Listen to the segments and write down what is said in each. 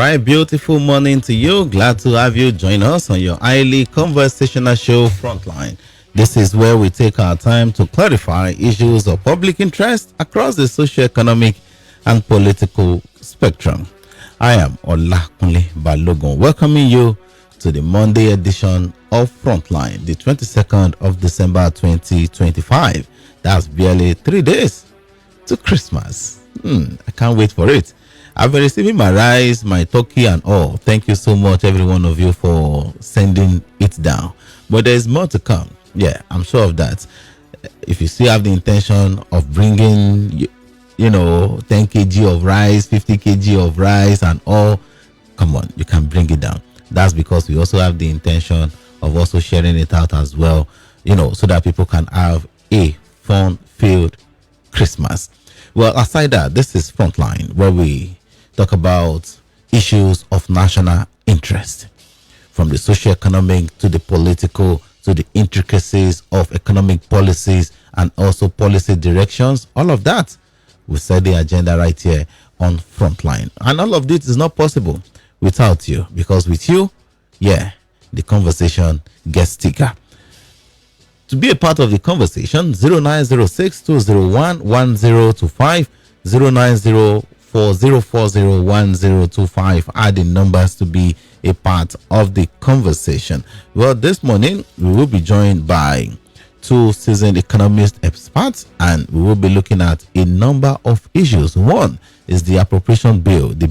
right, beautiful morning to you. Glad to have you join us on your highly conversational show, Frontline. This is where we take our time to clarify issues of public interest across the socio-economic and political spectrum. I am Olakunle Balogun, welcoming you to the Monday edition of Frontline, the 22nd of December 2025. That's barely 3 days to Christmas. I can't wait for it. I've been receiving my rice, my turkey, and all. Thank you so much, every one of you, for sending it down. But there's more to come. Yeah, I'm sure of that. If you still have the intention of bringing, 10 kg of rice, 50 kg of rice, and all, come on, you can bring it down. That's because we also have the intention of also sharing it out as well, so that people can have a fun-filled Christmas. Well, aside that, this is Frontline, where we talk about issues of national interest, from the socio-economic to the political to the intricacies of economic policies and also policy directions. All of that, we set the agenda right here on Frontline. And all of this is not possible without you, because with you, the conversation gets thicker. To be a part of the conversation, 0906-201-1025, 090-4040-1025 are the numbers to be a part of the conversation. Well, this morning, we will be joined by two seasoned economist experts, and we will be looking at a number of issues. One is the appropriation bill, the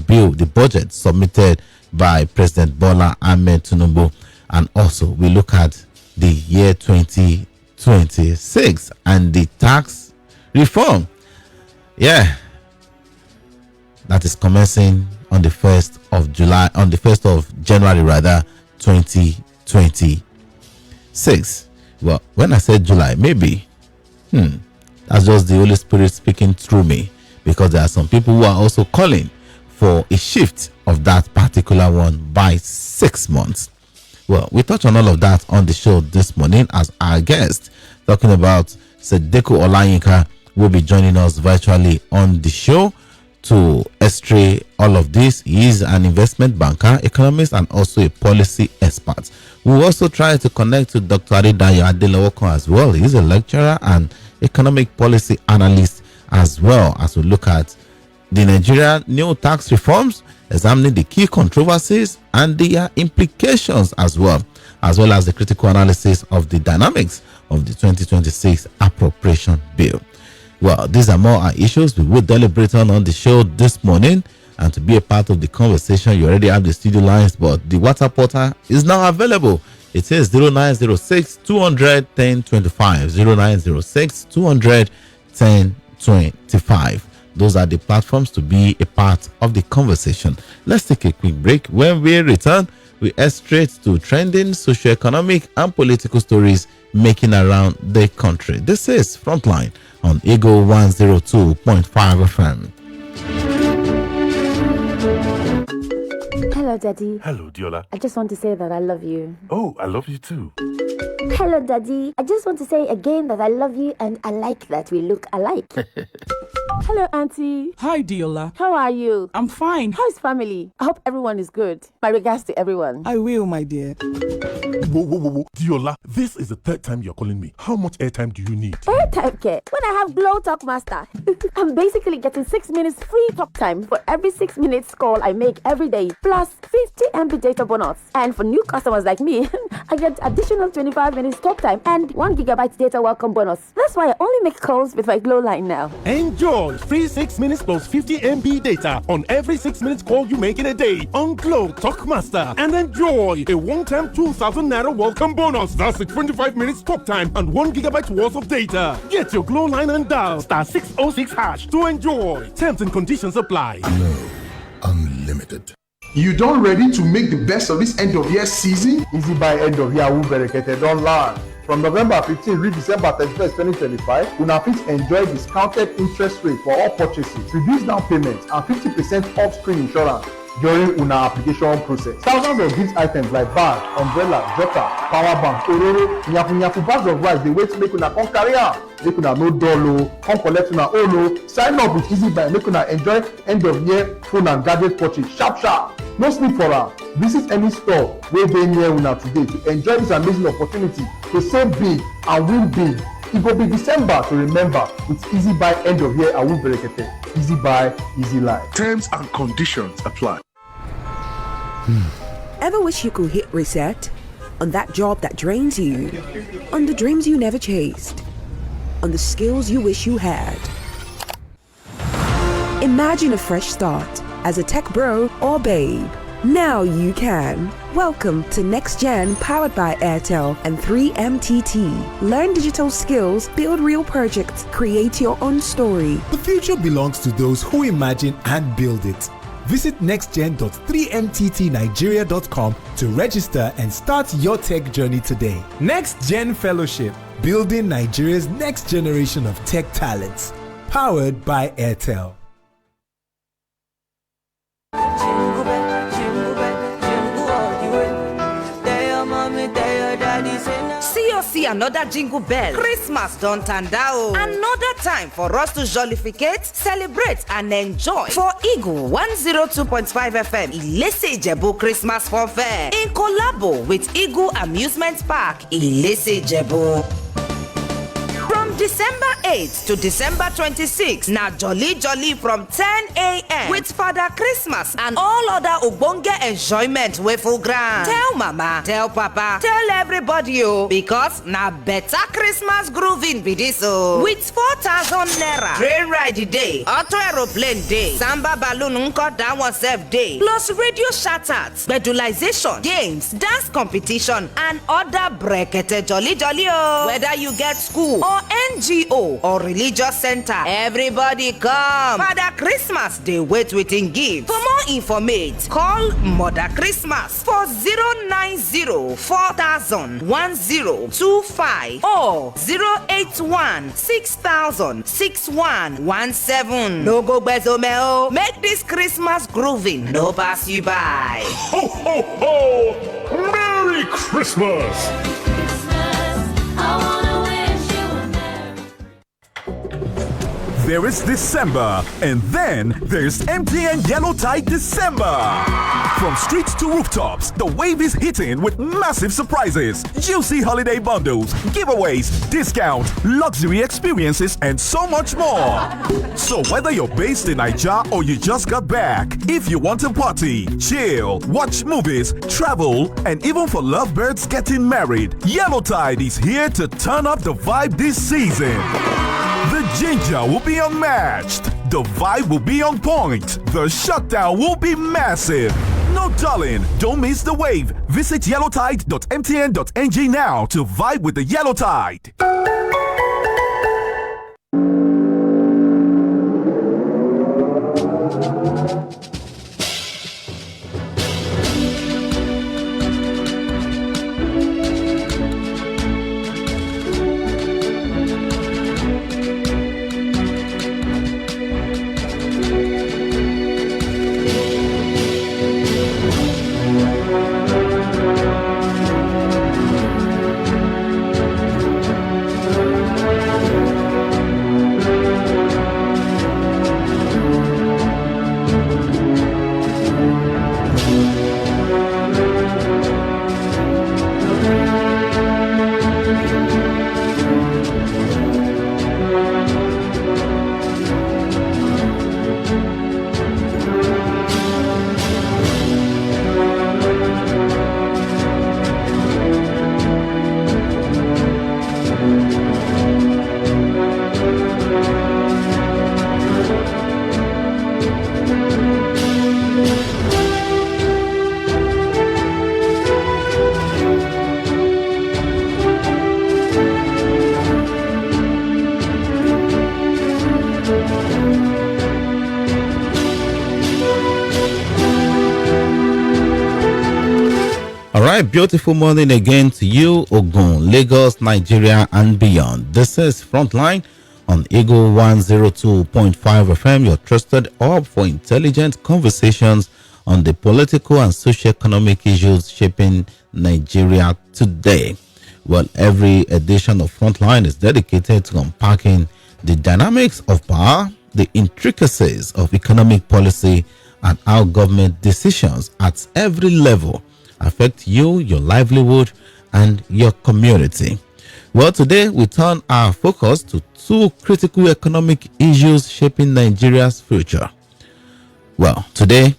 budget submitted by President Bola Ahmed Tinubu, and also we look at the year 2026 and the tax reform. That is commencing on the 1st of January 2026. Well, when I said July, maybe that's just the Holy Spirit speaking through me, because there are some people who are also calling for a shift of that particular one by 6 months. Well, we touch on all of that on the show this morning, as our guest, talking about Sadiku Olayinka, will be joining us virtually on the show to illustrate all of this. He is an investment banker, economist, and also a policy expert. We will also try to connect to Dr. Adedayo Adelawoko as well. He is a lecturer and economic policy analyst, as well as we look at the Nigeria new tax reforms, examining the key controversies and their implications, as well as the critical analysis of the dynamics of the 2026 appropriation bill. Well, these are more our issues we will deliberate on the show this morning. And to be a part of the conversation, you already have the studio lines, but the WhatsApp portal is now available. It is 0906-200-1025, 0906-200-1025. Those are the platforms to be a part of the conversation. Let's take a quick break. When we return, we head straight to trending socio-economic and political stories making around the country. This is Frontline on Eagle 102.5 FM. Hello, Daddy. Hello, Diola. I just want to say that I love you. Oh, I love you too. Hello, Daddy. I just want to say again that I love you and I like that we look alike. Hello, Auntie. Hi, Diola. How are you? I'm fine. How's family? I hope everyone is good. My regards to everyone. I will, my dear. Whoa. Diola, this is the third time you're calling me. How much airtime do you need? Airtime care? When I have Glow Talk Master, I'm basically getting 6 minutes free talk time for every 6 minutes call I make every day, plus 50 MB data bonus. And for new customers like me, I get additional 25 minutes talk time and 1 gigabyte data welcome bonus. That's why I only make calls with my Glow line now. Enjoy free 6 minutes plus 50 MB data on every 6 minutes call you make in a day on Glow Talk Master, and enjoy a one-time 2,000 Naira welcome bonus. That's a 25 minutes talk time and 1 gigabyte worth of data. Get your Glow line and dial *606# to enjoy. Terms and conditions apply. Glow Unlimited. You done ready to make the best of this end of year season? Easy buy end of year berekete don land. From November 15 reach December 31st, 2025, una fit enjoy discounted interest rate for all purchases, reduced down payment, and 50% off-screen insurance during una application process. Thousands of gift items like bag, umbrella, jotter, power bank, ororo, nyafu bags of rice dey wait make una come carry am. Make una no dull o, come collect una own o. Sign up with Easy Buy make una enjoy end of year phone and gadget purchase sharp. No sleep for am. Visit any store wey dey near una today to enjoy this amazing opportunity to save big and win big. E go be December to remember with Easy Buy end of year awu berekete. Easy Buy, Easy Life. Terms and conditions apply. Ever wish you could hit reset on that job that drains you, on the dreams you never chased, on the skills you wish you had? Imagine a fresh start as a tech bro or babe. Now you can. Welcome to Next Gen, powered by Airtel and 3MTT. Learn digital skills, build real projects, create your own story. The future belongs to those who imagine and build it. Visit nextgen.3mttnigeria.com to register and start your tech journey today. Next Gen Fellowship, building Nigeria's next generation of tech talents. Powered by Airtel. See another jingle bell. Christmas don't turn down. Another time for us to jollificate, celebrate, and enjoy for Eagle 102.5 FM Ilese Ijebu Christmas Funfair in collabo with Eagle Amusement Park Ilese Ijebu. From December 8th to December 26th, now jolly from 10 a.m. with Father Christmas and all other Ogbonge enjoyment with full grand. Tell mama, tell papa, tell everybody because now better Christmas grooving be this with 4,000 naira train ride day, auto aeroplane day, samba balloon cut down one self day, plus radio shoutouts, bedulization, games, dance competition, and other brekete jolly whether you get school or NGO or religious center, everybody come. Father Christmas, they wait waiting give. For more information, call Mother Christmas for 090-4000-1025 or 081-6000-6117. No go bezomeo. Make this Christmas grooving. No pass you by. Ho, ho, ho! Merry Christmas! There is December, and then there's MTN Yellow Tide December. From streets to rooftops, the wave is hitting with massive surprises, juicy holiday bundles, giveaways, discount, luxury experiences, and so much more. So whether you're based in Naija or you just got back, if you want to party, chill, watch movies, travel, and even for lovebirds getting married, Yellow Tide is here to turn up the vibe this season. The ginger will be unmatched. The vibe will be on point. The shutdown will be massive. No darling, don't miss the wave. Visit yellowtide.mtn.ng now to vibe with the Yellow Tide. right, beautiful morning again to you, Ogun, Lagos, Nigeria, and beyond. This is Frontline on Eagle 102.5 FM, your trusted hub for intelligent conversations on the political and socio-economic issues shaping Nigeria today. Well, every edition of Frontline is dedicated to unpacking the dynamics of power, the intricacies of economic policy, and how government decisions at every level affect you, your livelihood, and your community. Well, today we turn our focus to two critical economic issues shaping Nigeria's future. Well, today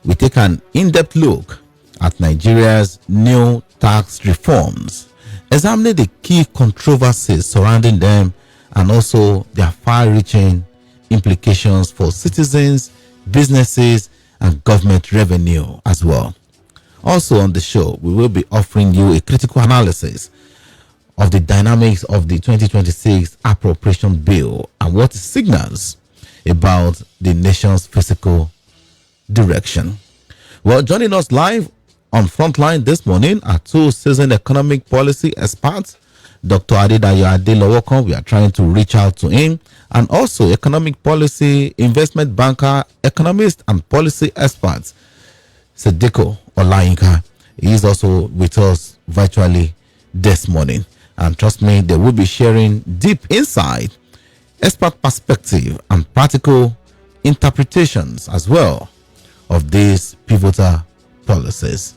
we take an in-depth look at Nigeria's new tax reforms, examining the key controversies surrounding them and also their far-reaching implications for citizens, businesses, and government revenue as well. Also on the show, we will be offering you a critical analysis of the dynamics of the 2026 appropriation bill and what it signals about the nation's fiscal direction. Well, joining us live on Frontline this morning are two seasoned economic policy experts, Dr. Adedayo Adelowokon. We are trying to reach out to him, and also economic policy investment banker, economist, and policy expert, Sadiku Olayinka. He is also with us virtually this morning. And trust me, they will be sharing deep insight, expert perspective, and practical interpretations as well of these pivotal policies.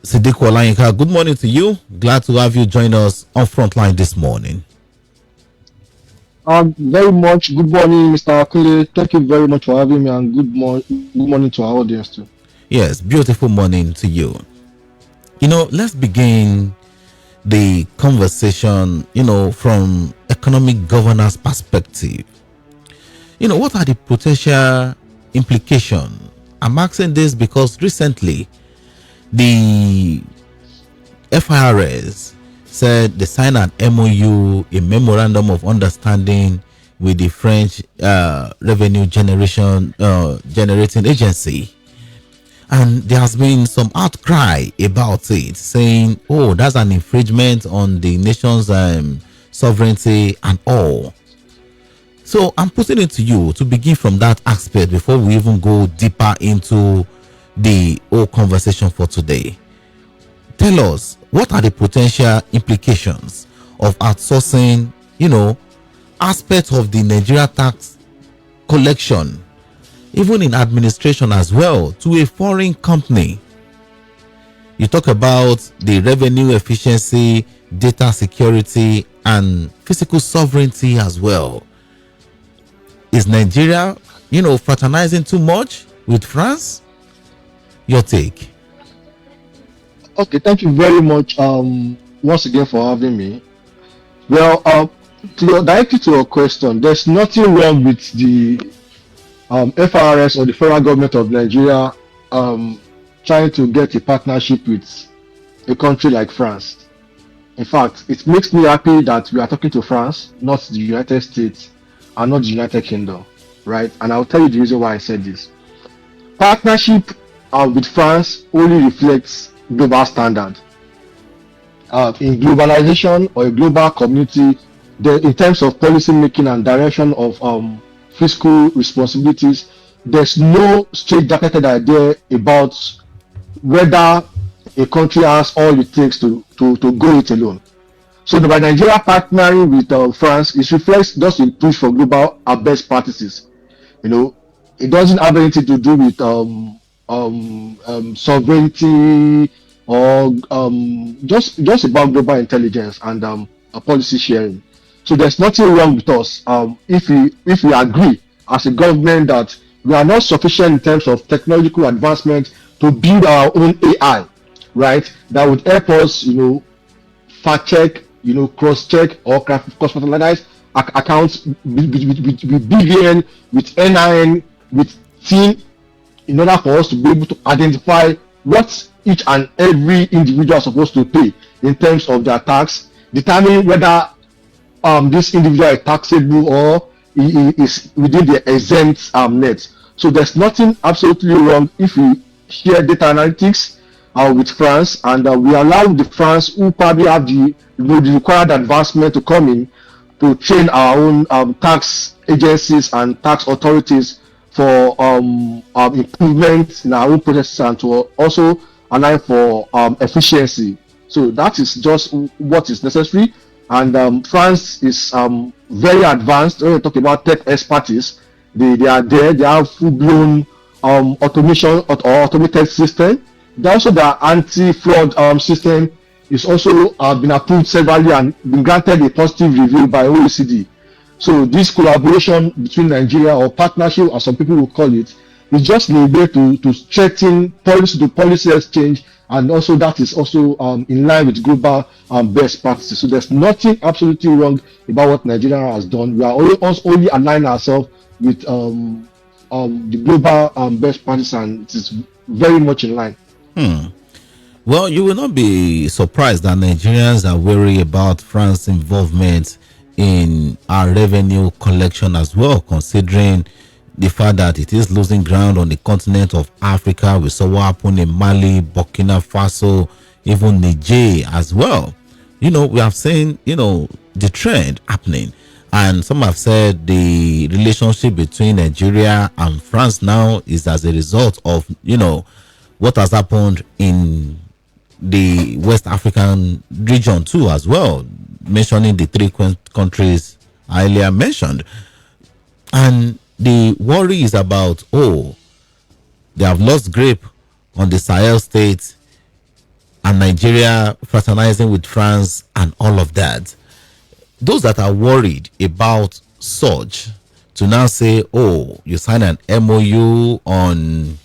Sadiku Olayinka, good morning to you. Glad to have you join us on Frontline this morning. Very much. Good morning, Mr. Akule. Thank you very much for having me, and good morning to our audience too. Yes, beautiful morning to you. Let's begin the conversation, from economic governance perspective. What are the potential implications? I'm asking this because recently the FRS said they signed an MOU, a memorandum of understanding with the French revenue generating agency. And there has been some outcry about it, saying, oh, that's an infringement on the nation's sovereignty and all. So I'm putting it to you to begin from that aspect before we even go deeper into the whole conversation for today. Tell us, what are the potential implications of outsourcing, aspects of the Nigeria tax collection, even in administration as well, to a foreign company? You talk about the revenue efficiency, data security, and physical sovereignty as well. Is Nigeria, fraternizing too much with France? Your take. Okay, thank you very much once again for having me. Well, directly to your question, there's nothing wrong with the FRS or the federal government of Nigeria trying to get a partnership with a country like France. In fact, it makes me happy that we are talking to France, not the United States and not the United Kingdom, right? And I'll tell you the reason why I said this. Partnership with France only reflects global standard. In globalization or a global community, in terms of policy making and direction of fiscal responsibilities, there's no straight-jacketed idea about whether a country has all it takes to go it alone. So by Nigeria partnering with France, it reflects just a push for global best practices. It doesn't have anything to do with sovereignty or just about global intelligence and policy sharing. So there's nothing wrong with us if we agree as a government that we are not sufficient in terms of technological advancement to build our own AI, right? That would help us, fact check, cross check or cross-fertilize accounts with BVN, with NIN, with TIN, in order for us to be able to identify what each and every individual is supposed to pay in terms of their tax, determine whether this individual is taxable or is within the exempt net. So there's nothing absolutely wrong if we share data analytics with France, and we allow the France who probably have the required advancement to come in to train our own tax agencies and tax authorities for improvements in our own processes and to also allow for efficiency. So that is just what is necessary. And France is very advanced. When we talk about tech expertise, they are there. They have full-blown automation or automated system. Also, the anti-fraud system is also been approved severally and been granted a positive review by OECD. So this collaboration between Nigeria, or partnership as some people will call it, is just a way to strengthen policy to policy exchange, and also that is also in line with global best practices. So there's nothing absolutely wrong about what Nigeria has done. We are only align ourselves with the global best practices, and it is very much in line. Well, you will not be surprised that Nigerians are worried about France's involvement in our revenue collection as well, considering the fact that it is losing ground on the continent of Africa. We saw what happened in Mali, Burkina Faso, even Niger as well. We have seen, the trend happening. And some have said the relationship between Nigeria and France now is as a result of, what has happened in the West African region too as well, mentioning the three countries I earlier mentioned. And the worry is about, they have lost grip on the Sahel states and Nigeria fraternizing with France and all of that. Those that are worried about such to now say, you sign an MOU on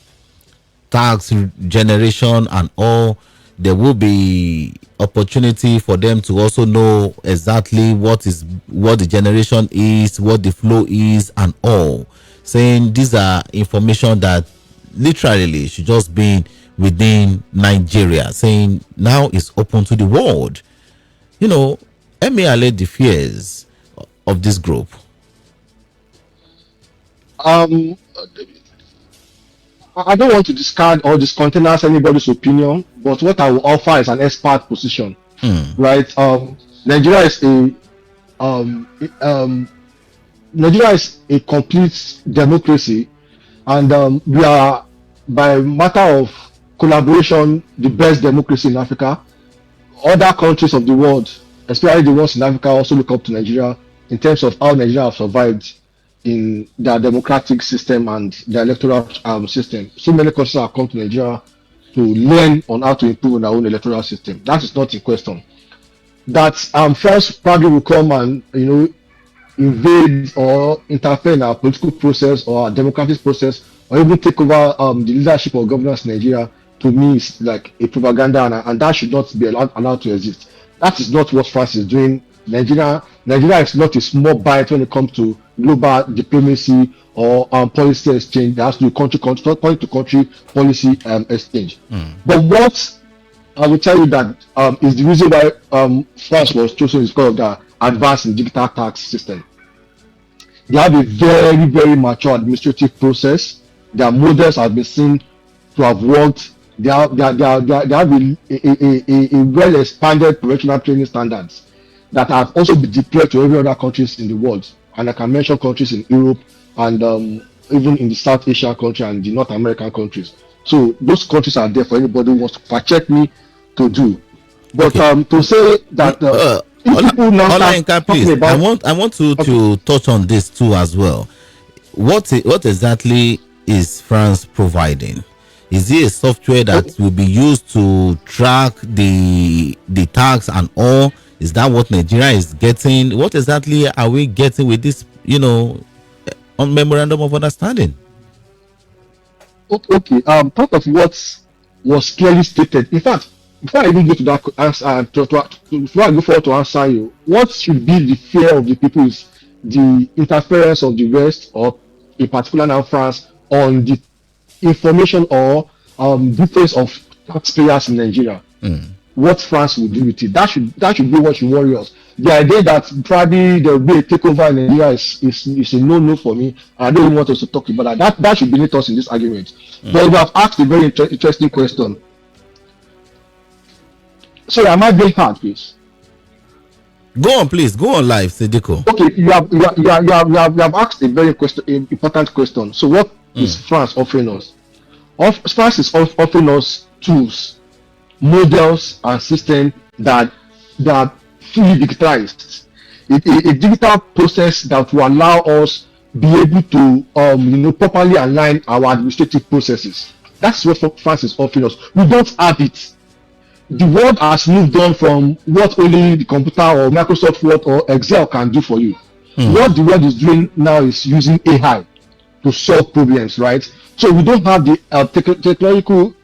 tax generation and all, there will be opportunity for them to also know exactly what the generation is, what the flow is, and all. Saying these are information that literally should just be within Nigeria. Saying now it's open to the world. Let me allay the fears of this group. I don't want to discard or discountenance anybody's opinion, but what I will offer is an expert position, right? Nigeria is a complete democracy, and we are, by matter of collaboration, the best democracy in Africa. Other countries of the world, especially the ones in Africa, also look up to Nigeria in terms of how Nigeria have survived in their democratic system and their electoral system. So many countries have come to Nigeria to learn on how to improve on their own electoral system. That is not in question. That France probably will come and invade or interfere in our political process or our democratic process, or even take over the leadership or governance in Nigeria, to me is like a propaganda, and that should not be allowed to exist. That is not what France is doing. Nigeria is not a small bite when it comes to global diplomacy or policy exchange. There has to be country to country policy exchange. But what I will tell you that is the reason why France was chosen is because of the advanced in digital tax system. They have a very, very mature administrative process. Their models have been seen to have worked. They have a well expanded professional training standards that have also been deployed to every other countries in the world. And I can mention countries in Europe and even in the South Asian country and the North American countries. So those countries are there for anybody who wants to fact check me to do. But to say that Olayinka, please, I want to touch on this too as well. What exactly is France providing? Is it a software that will be used to track the tax and all? Is that what Nigeria is getting? What exactly are we getting with this, on memorandum of understanding? Okay. Part of what was clearly stated. In fact, before I even go to that answer, before I go forward to answer you, what should be the fear of the people is the interference of the West, or in particular now France, on the information or details of taxpayers in Nigeria. What France will do with it. That should be what should worry us. The idea that probably there will be a takeover in Nigeria is a no for me. I don't even want us to talk about that. That should beneath us in this argument. But you have asked a very interesting question. Sorry, am I being hard, please? Go on, please. Go on live, Sadiku. Okay, you have asked a very important question. So what is France offering us? France is offering us tools, models, and systems that are fully digitalized. A digital process that will allow us be able to properly align our administrative processes. That's what France is offering us. We don't have it. The world has moved on from what only the computer or Microsoft Word or Excel can do for you. What the world is doing now is using AI to solve problems, right? So we don't have the technological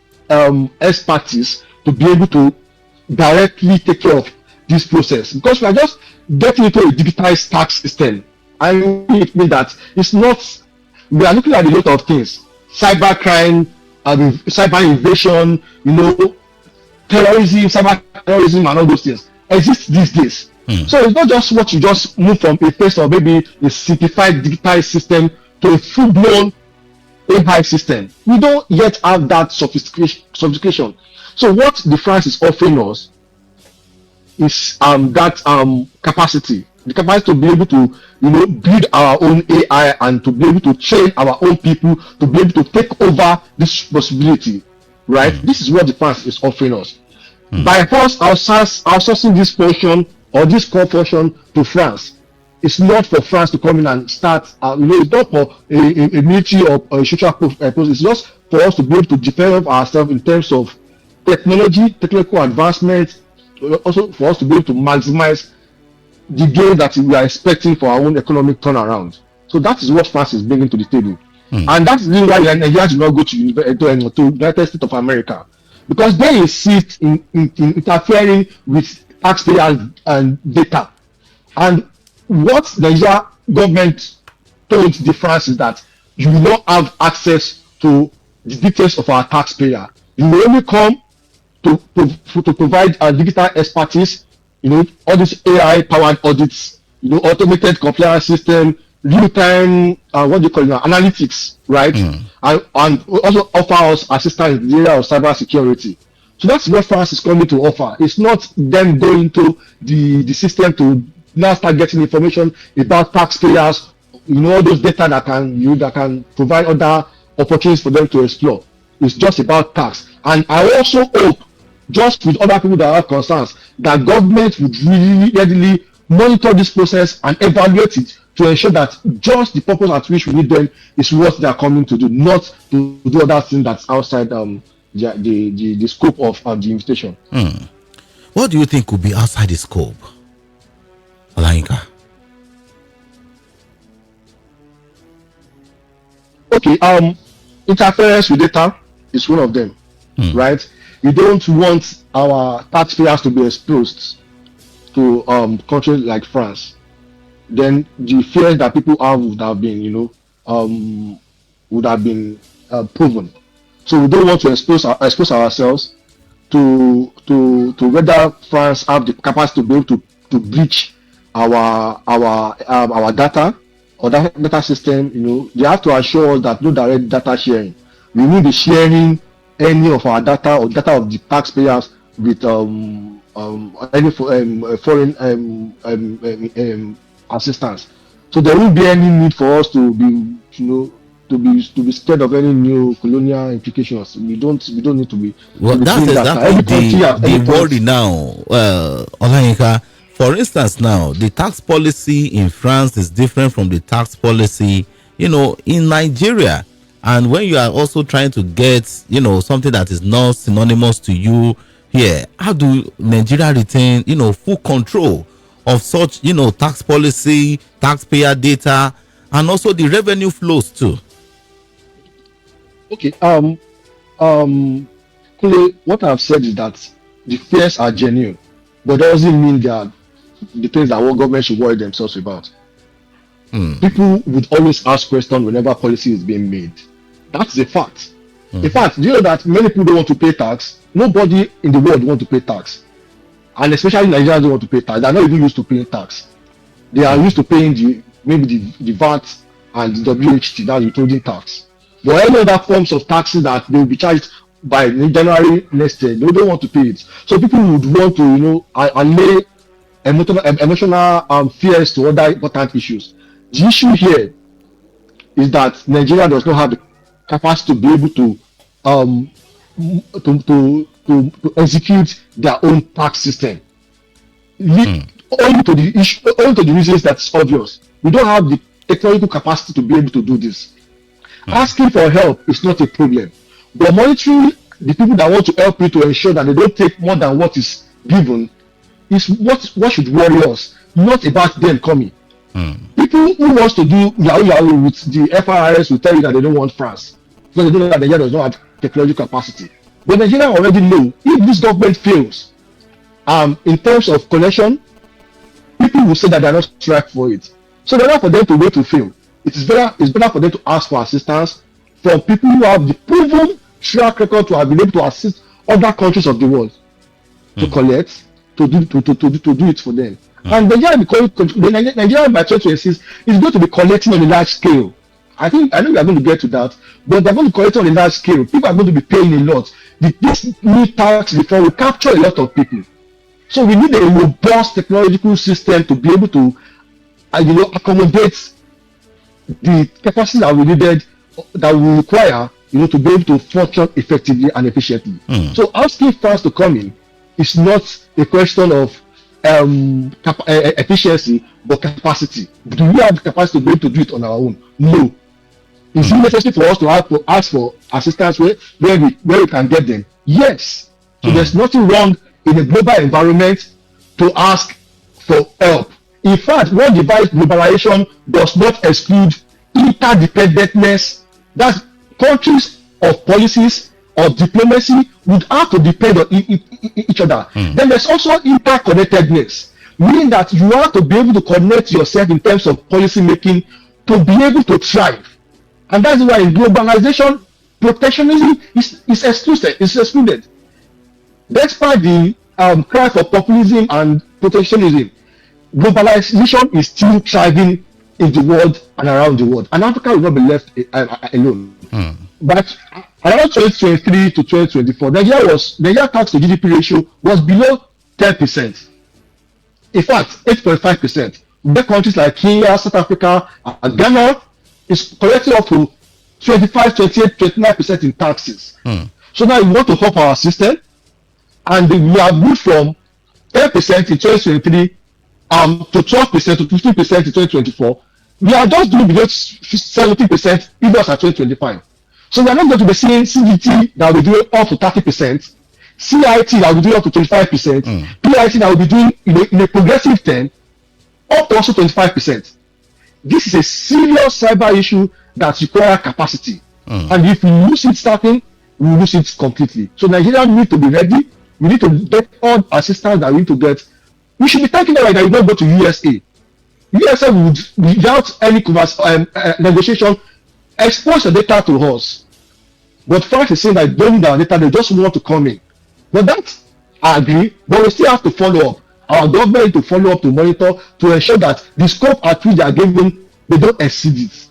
expertise to be able to directly take care of this process, because we are just getting into a digitized tax system. And it means that it's not, we are looking at a lot of things: cyber crime, cyber invasion, terrorism, cyber terrorism, and all those things exist these days. So it's not just what you just move from a place of maybe a simplified digitized system to a full-blown AI system. We don't yet have that sophistication. So what the France is offering us is that capacity, the capacity to be able to build our own AI and to be able to train our own people to be able to take over this possibility, right? This is what the France is offering us. By us outsourcing this portion or this core portion to France, it's not for France to come in and start. It's not for a military or a social purpose. It's just for us to be able to develop ourselves in terms of technical advancement. Also for us to be able to maximize the gain that we are expecting for our own economic turnaround. So that is what France is bringing to the table, and that's the reason why Nigeria did not go to United States of America, because they insist in interfering with taxpayers and data. And what the Nigeria government told the France is that you will not have access to the details of our taxpayer. You will only come to provide a digital expertise, all these AI powered audits, automated compliance system, real time analytics, right? And also offer us assistance in the area of cyber security. So that's what France is coming to offer. It's not them going to the system to now start getting information about taxpayers, all those data that can provide other opportunities for them to explore. It's just about tax. And I also hope, just with other people that have concerns, that government would really readily monitor this process and evaluate it to ensure that just the purpose at which we need them is what they are coming to do, not to do other things that's outside the scope of the invitation. What do you think could be outside the scope, Olayinka? Okay, interference with data is one of them, right? We don't want our taxpayers to be exposed to countries like France. Then the fears that people have would have been proven. So we don't want to expose ourselves to whether France have the capacity to be able to breach our data or that data system. They have to assure us that no direct data sharing. We will be sharing any of our data or data of the taxpayers with any foreign assistance. So there won't be any need for us to be to be scared of any new colonial implications. We don't need to be. Well, that's exactly the worry now, Olayinka. For instance, now the tax policy in France is different from the tax policy, in Nigeria. And when you are also trying to get, something that is not synonymous to you here, how do Nigeria retain, full control of such, tax policy, taxpayer data, and also the revenue flows too? Okay. What I've said is that the fears are genuine, but doesn't mean they are the things that what government should worry themselves about. People would always ask questions whenever policy is being made. That's a fact. In fact, do you know that many people don't want to pay tax? Nobody in the world wants to pay tax. And especially Nigerians don't want to pay tax. They're not even used to paying tax. They are used to paying the VAT and the WHT, that's withholding tax. But any other forms of taxes that they will be charged by January next year, they don't want to pay it. So people would want to, allay emotional fears to other important issues. The issue here is that Nigeria does not have the capacity to be able to execute their own tax system. Only to the reasons that's obvious. We don't have the technological capacity to be able to do this. Asking for help is not a problem, but monitoring the people that want to help you to ensure that they don't take more than what is given is what should worry us, not about them coming. People who wants to do yahoo with the FRS will tell you that they don't want France because they don't know that Nigeria does not have technological capacity. But Nigeria already know if this government fails, in terms of connection, people will say that they are not strike for it. So they're not for them to wait to fail. It's better for them to ask for assistance from people who have the proven track record to have been able to assist other countries of the world to collect, to do it for them. And Nigeria by 2026 is going to be collecting on a large scale. I know we are going to get to that, but they're going to collect on a large scale. People are going to be paying a lot. This new tax reform will capture a lot of people. So we need a robust technological system to be able to accommodate the capacity that we needed, that we require, to be able to function effectively and efficiently. So asking France to come in is not a question of efficiency, but capacity. Do we have the capacity to be able to do it on our own? No. Is it necessary for us to ask for assistance where we can get them? Yes. So there's nothing wrong in a global environment to ask for help. In fact, world globalization does not exclude interdependentness. That countries of policies of diplomacy would have to depend on each other. Then there's also interconnectedness, meaning that you have to be able to connect yourself in terms of policy making to be able to thrive. And that's why in globalization, protectionism is excluded. Despite the cry for populism and protectionism, globalization is still thriving in the world and around the world. And Africa will not be left alone. But around 2023 to 2024, Nigeria tax to GDP ratio was below 10%. In fact, 8.5%. Big countries like Kenya, South Africa, and Ghana is collecting up to 25, 28, 29% in taxes. So now we want to help our system, and we have moved from 10% in 2023 to 12% to 15% in 2024. We are just doing below 70% even as at 2025. So we are not going to be seeing CGT that will be doing up to 30%, CIT that will be doing up to 25%, PIT that will be doing in a progressive term up to also 25%. This is a serious cyber issue that requires capacity. And if we lose it starting, we will lose it completely. So Nigeria need to be ready. We need to get all assistance that we need to get. We should be thinking that you don't go to USA. USA would, without any negotiation, expose the data to us. But France is saying that they don't need our data, they just want to come in. But that, I agree, but we still have to follow up. Our government need to follow up to monitor to ensure that the scope at which they are given, they don't exceed it.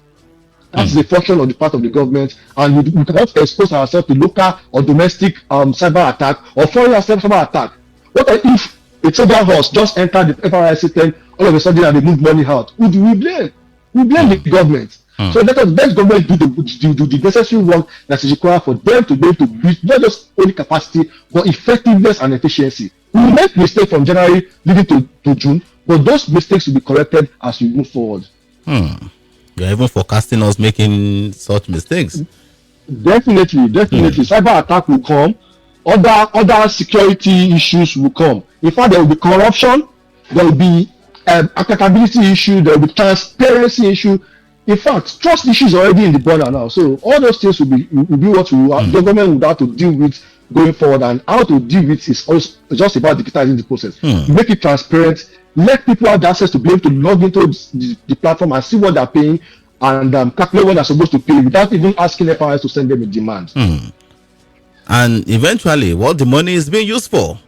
That's the function of the part of the government, and we cannot expose ourselves to local or domestic cyber attack or foreign cyber attack. What if a Trojan horse just entered the FRI system all of a sudden and they move money out? Who do we blame? We blame the government. So let government do the necessary work that is required for them to be able to build not just only capacity but effectiveness and efficiency. We will make mistakes from January leading to June, but those mistakes will be corrected as we move forward. You're even forecasting us making such mistakes. Definitely. Cyber attack will come. Other security issues will come. In fact, there will be corruption. There will be accountability issue. There will be transparency issue. In fact, trust issues are already in the border now. So all those things will be what the government will have to deal with going forward. And how to deal with is also just about digitizing the process. Make it transparent. Let people have the access to be able to log into the platform and see what they're paying and calculate what they're supposed to pay without even asking FRS to send them a demand. And eventually, what the money is being used for.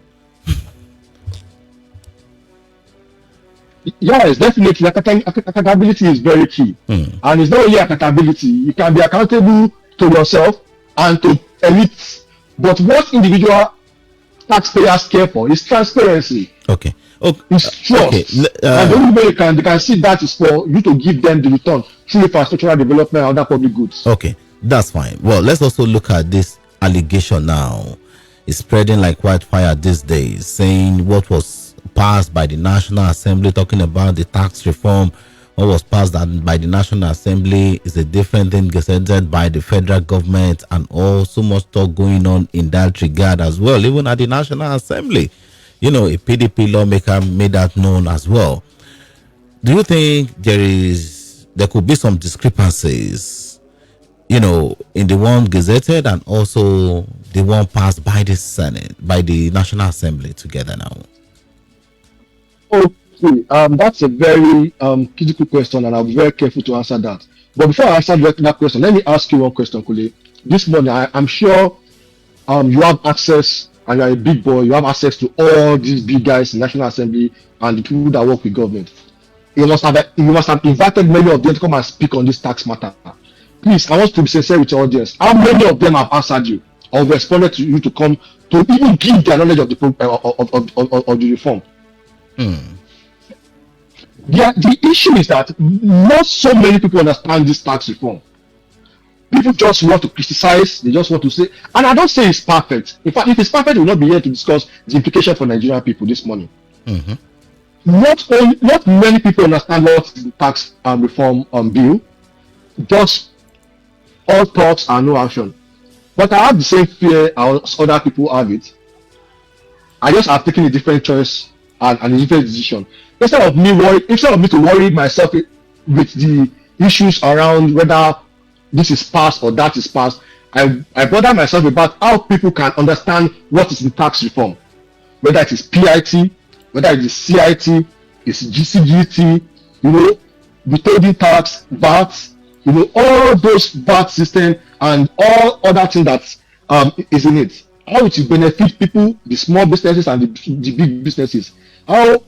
Yes, definitely. Accountability is very key. And it's not only accountability. You can be accountable to yourself and to elites. But what individual taxpayers care for is transparency. Okay. It's trust. And the only way they can see that is for you to give them the return through infrastructural development and other public goods. Okay, that's fine. Well, let's also look at this allegation now. It's spreading like wildfire these days, saying what was passed by the National Assembly talking about the tax reform what was passed by the National Assembly is a different thing gazetted by the federal government, and also much talk going on in that regard as well, even at the National Assembly. A PDP lawmaker made that known as well. Do you think there could be some discrepancies, in the one gazetted and also the one passed by the Senate, by the National Assembly together now? Okay, that's a very critical question, and I'll be very careful to answer that. But before I answer that question, let me ask you one question, Kule. This morning, I'm sure you have access, and you're a big boy, you have access to all these big guys in National Assembly and the people that work with government. You must have invited many of them to come and speak on this tax matter. Please, I want to be sincere with your audience. How many of them have answered you or responded to you to come to even give their knowledge of the reform? The issue is that not so many people understand this tax reform. People just want to criticize, they just want to say, and I don't say it's perfect. In fact, if it's perfect, we'll not be here to discuss the implication for Nigerian people this morning. Not many people understand what the tax reform bill. Just all talks and no action. But I have the same fear as other people have it. I just have taken a different choice and a different decision. Instead of me to worry myself with the issues around whether this is passed or that is passed, I bother myself about how people can understand what is the tax reform. Whether it is PIT, whether it is CIT, it's GCGT, withholding tax, VAT, all those VAT system and all other things that is in it. How it will benefit people, the small businesses and the big businesses. How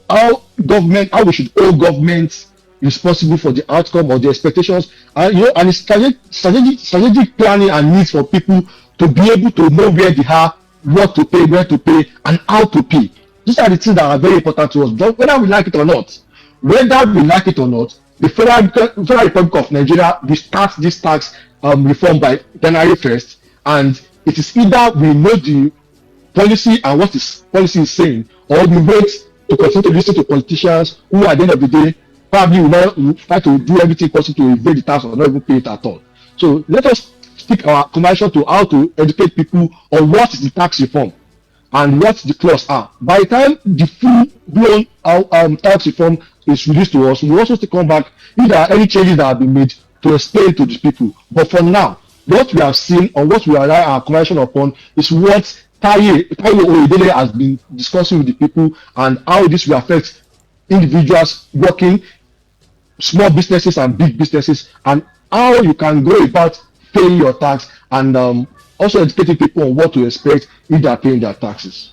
we should hold government responsible for the outcome or the expectations, and and it's strategic planning and needs for people to be able to know where they are, what to pay, where to pay, and how to pay. These are the things that are very important to us, whether we like it or not. The Federal Republic of Nigeria will start this tax reform by January 1st, and it is either we know the policy and what this policy is saying, or we wait to continue to listen to politicians who at the end of the day probably will try to do everything possible to evade the tax or not even pay it at all. So let us stick our conversation to how to educate people on what is the tax reform and what the clause are. By the time the full-blown tax reform is released to us, we will also come back if there are any changes that have been made to explain to the people. But for now, what we have seen or what we are our conversation upon is what Taye Oyedele has been discussing with the people and how this will affect individuals working, small businesses and big businesses, and how you can go about paying your tax, and also educating people on what to expect if they are paying their taxes.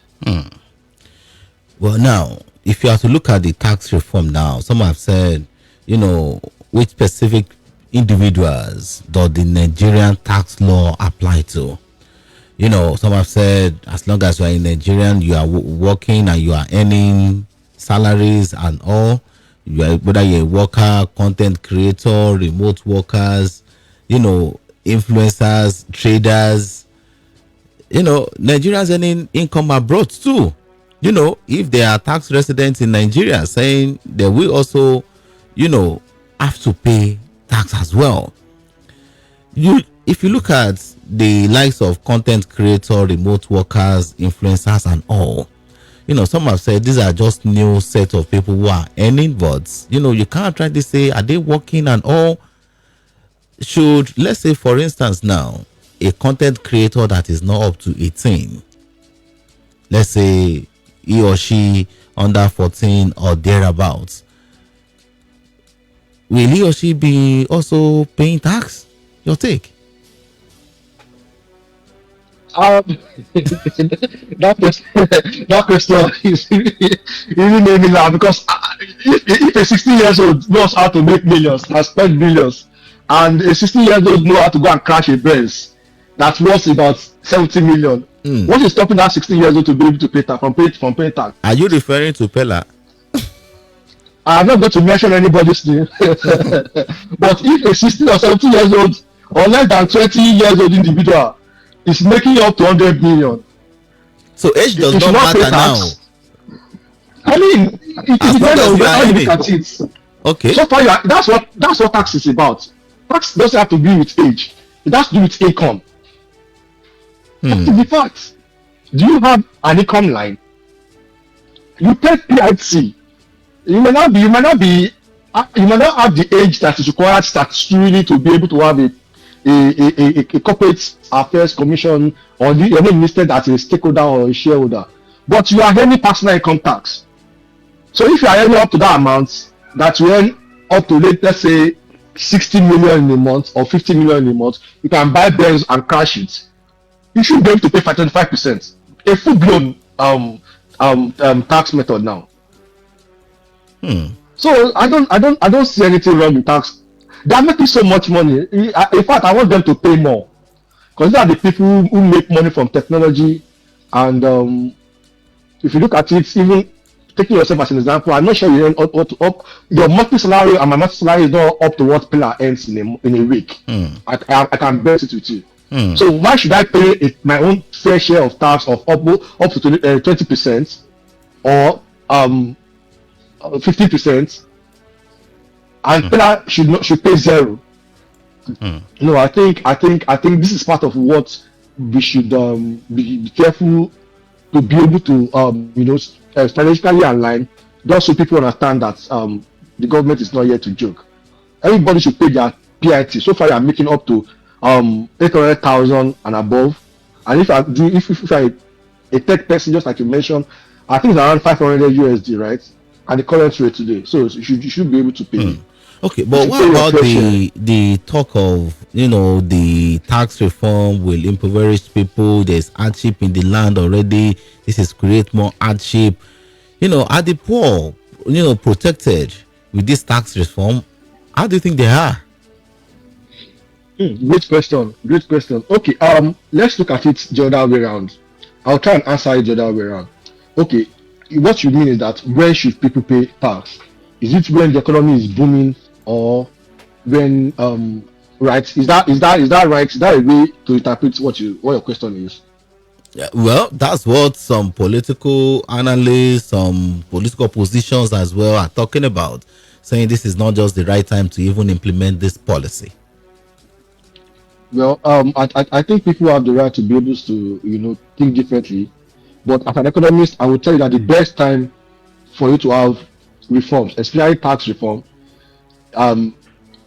Well, now, if you have to look at the tax reform now, some have said, which specific individuals does the Nigerian tax law apply to? Some have said as long as you are in Nigeria, you are working and you are earning salaries and all, whether you're a worker, content creator, remote workers, influencers, traders, Nigerians earning income abroad too. If they are tax residents in Nigeria, saying they will also, have to pay tax as well. If you look at the likes of content creator, remote workers, influencers and all, some have said these are just new set of people who are earning, but you can't try to say are they working and all. Should, let's say for instance now, a content creator that is not up to 18, let's say he or she under 14 or thereabouts, will he or she be also paying tax? Your take? That question is really made me laugh, because if a 16 years old knows how to make millions and spend millions, and a 16 years old know how to go and crash a Benz that's worth about 70 million, what is stopping that 16 years old to be able to pay tax from paying tax? Are you referring to Pella? I'm not going to mention anybody's name. But if a 16 or 17 years old or less than 20 years old individual is making up to 100 million, so age does not matter now. I mean, it depends on how you look at it. Okay. So far, that's what tax is about. Tax doesn't have to do with age. It has to do with income. That is the fact. Do you have an income line? You pay PIT. You may not have the age that is required statutorily to be able to have a corporate affairs commission, or your name listed as a stakeholder or a shareholder, but you are earning personal income tax. So if you are earning up to that amount, that you earn up to, let's say, 60 million in a month or 50 million in a month, you can buy Benz and crash it. You should be able to pay for 25%. A full-blown tax method now. So I don't see anything wrong with tax. They are making so much money. In fact, I want them to pay more, because they are the people who make money from technology. And if you look at it, even taking yourself as an example, I'm not sure you earn up your monthly salary, and my monthly salary is not up to what Pillar earns in a week. I can bet it with you. So why should I pay my own fair share of tax of up to 20% or 50%, and Pillar should pay zero? No, I think this is part of what we should be careful to be able to strategically align, just so people understand that the government is not here to joke. Everybody should pay their PIT. So far, you are making up to 800,000 and above, and if I a tech person, just like you mentioned, I think it's around 500 USD, right? At the current rate today, so you should be able to pay. Okay, but what about the talk of the tax reform will impoverish people? There's hardship in the land already. This is create more hardship. Are the poor protected with this tax reform? How do you think they are? Great question. Okay, let's look at it the other way around. I'll try and answer it the other way around. Okay, what you mean is that when should people pay tax? Is it when the economy is booming, or when right? Is that right? Is that a way to interpret what your question is? Yeah, well, that's what some political analysts, some political positions as well are talking about, saying this is not just the right time to even implement this policy. Well, I think people have the right to be able to think differently, but as an economist, I would tell you that the best time for you to have reforms, especially tax reform,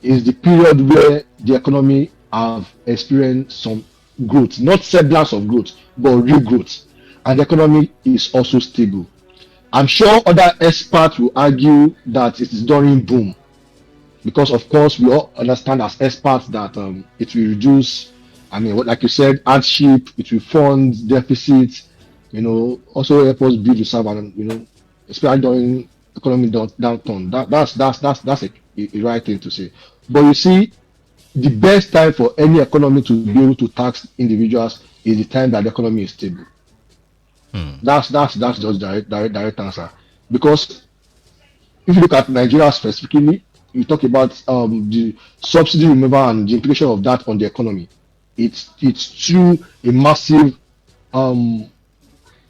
is the period where the economy have experienced some growth, not semblance of growth, but real growth, and the economy is also stable. I'm sure other experts will argue that it is during boom, because of course we all understand as experts that it will reduce, like you said, hardship, it will fund deficits, also help us build reserve, and especially during economic downturn. That's a right thing to say. But you see, the best time for any economy to be able to tax individuals is the time that the economy is stable. That's just direct answer. Because if you look at Nigeria specifically, you talk about the subsidy removal and the implication of that on the economy. It's through a massive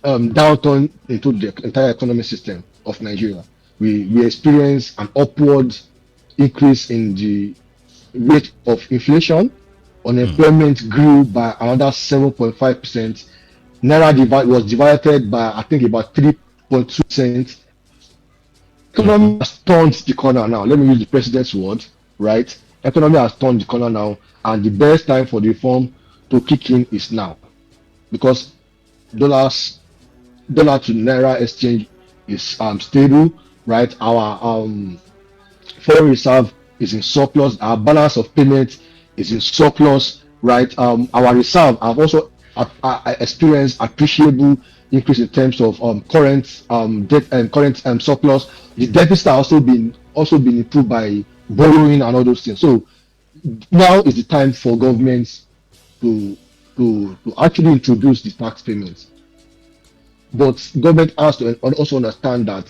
downturn into the entire economic system of Nigeria. We experience an upward increase in the rate of inflation. Unemployment grew by another 7.5%. Naira was divided by, I think, about 3.2%. Economy has turned the corner now. Let me use the president's word, right? Economy has turned the corner now, and the best time for the reform to kick in is now, because dollar to naira exchange is stable, right? Our foreign reserve is in surplus. Our balance of payment is in surplus, right? Our reserve have also experienced appreciable increase in terms of current debt and current surplus. The deficit has also been improved by borrowing and all those things. So now is the time for governments to actually introduce the tax payments. But government has to also understand that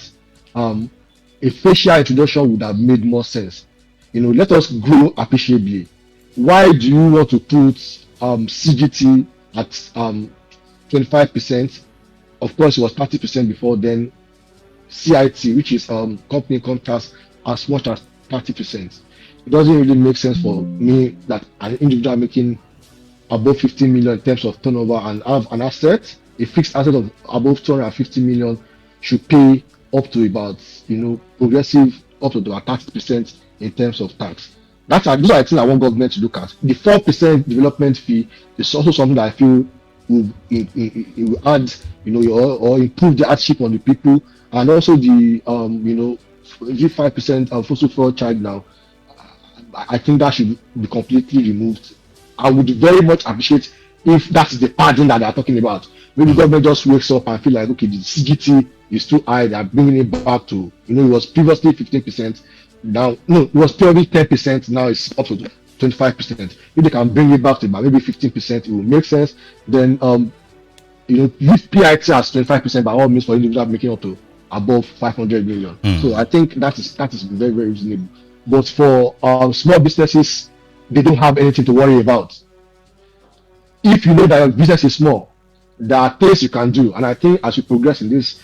a facial introduction would have made more sense. Let us grow appreciably. Why do you want to put CGT at 25%? Of course, it was 30% before then. CIT, which is company income tax, as much as 30%. It doesn't really make sense for me that an individual making above 50 million in terms of turnover and have an asset, a fixed asset of above 250 million should pay up to about, progressive up to about 30% in terms of tax. Those are the things I want government to look at. The 4% development fee is also something that I feel will add, or improve the hardship on the people, and also the 5% fossil fuel charge now. I think that should be completely removed. I would very much appreciate if that's the pattern that they are talking about. Maybe government just wakes up and feel like, okay, the CGT is too high. They are bringing it back to, it was previously 15%. Now, no, it was probably 10%. Now it's up to 25%. If they can bring it back to about maybe 15%, it will make sense. Then, leave PIT as 25% by all means for individuals making up to above 500 million. So I think that is very, very reasonable. But for small businesses, they don't have anything to worry about. If you know that your business is small, there are things you can do. And I think as we progress in this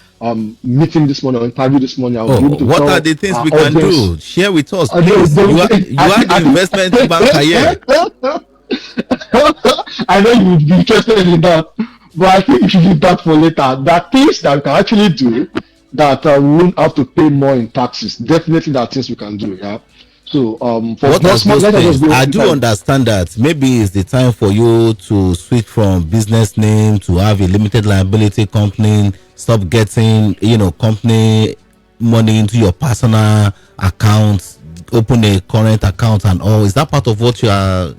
meeting this morning or interview this morning, I will be able to what are the things we can do? Share with us, please. You are the investment banker here. I know you would be interested in that, but I think we should leave that for later. There are things that we can actually do that we won't have to pay more in taxes. Definitely there are things we can do, yeah. So for what are those things? I do understand that maybe it's the time for you to switch from business name to have a limited liability company, stop getting company money into your personal account, open a current account and all. Is that part of what you are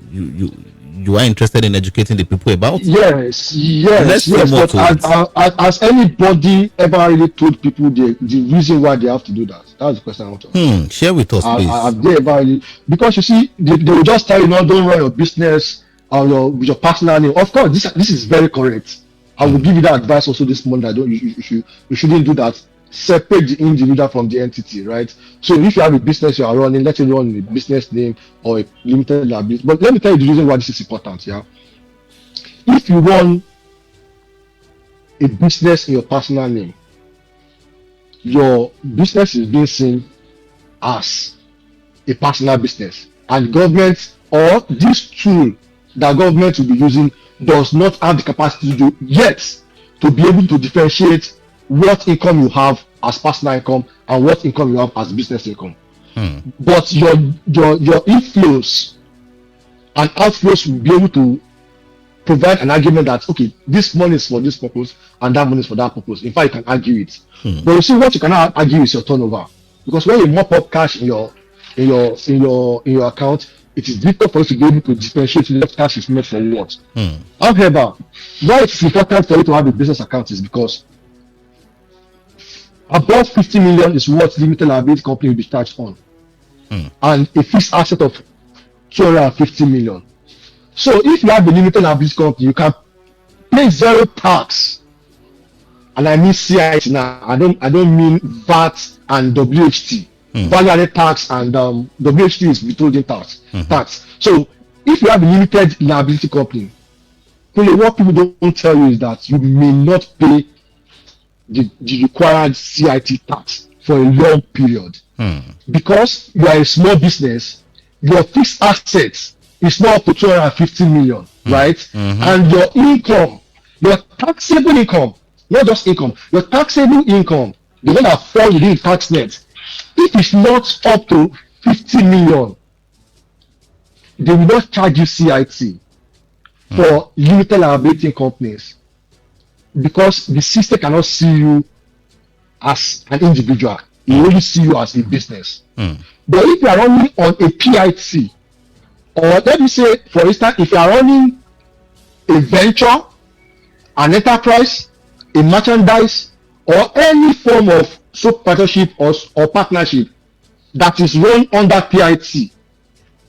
interested in educating the people about? Yes. But has anybody ever really told people the reason why they have to do that? That's the question I want to ask. Share with us, please. Have they ever really, because you see, they will just tell you, don't run your business with your personal name. Of course, this is very correct. I will give you that advice also this morning. You shouldn't do that. Separate the individual from the entity, right? So if you have a business you are running, let it run in a business name or a limited liability. But let me tell you the reason why this is important. Yeah, if you run a business in your personal name, your business is being seen as a personal business, and government or this tool that government will be using does not have the capacity to be able to differentiate what income you have as personal income and what income you have as business income. But your inflows and outflows will be able to provide an argument that, okay, this money is for this purpose and that money is for that purpose. In fact, you can argue it. But you see, what you cannot argue is your turnover, because when you mop up cash in your account, it is difficult for you to be able to differentiate what cash is made for what. However, why it's important for you to have a business account is because above 50 million is what limited liability company will be charged on, and a fixed asset of 250 million. So if you have a limited liability company, you can pay zero tax, and I mean CIT now. I don't mean VAT and WHT, value added tax, and WHT is withholding tax. So if you have a limited liability company, what people don't tell you is that you may not pay the required CIT tax for a long period, because you are a small business. Your fixed assets is not up to 250 million, right? And your income, your taxable income, not just income, your taxable income, the one that falls within the tax net, if it's not up to 50 million, they will not charge you CIT for limited liability companies, because the system cannot see you as an individual. It will only see you as a business. But if you are running on a PIT, or let me say, for instance, if you are running a venture, an enterprise, a merchandise, or any form of sole partnership or partnership that is run under PIT,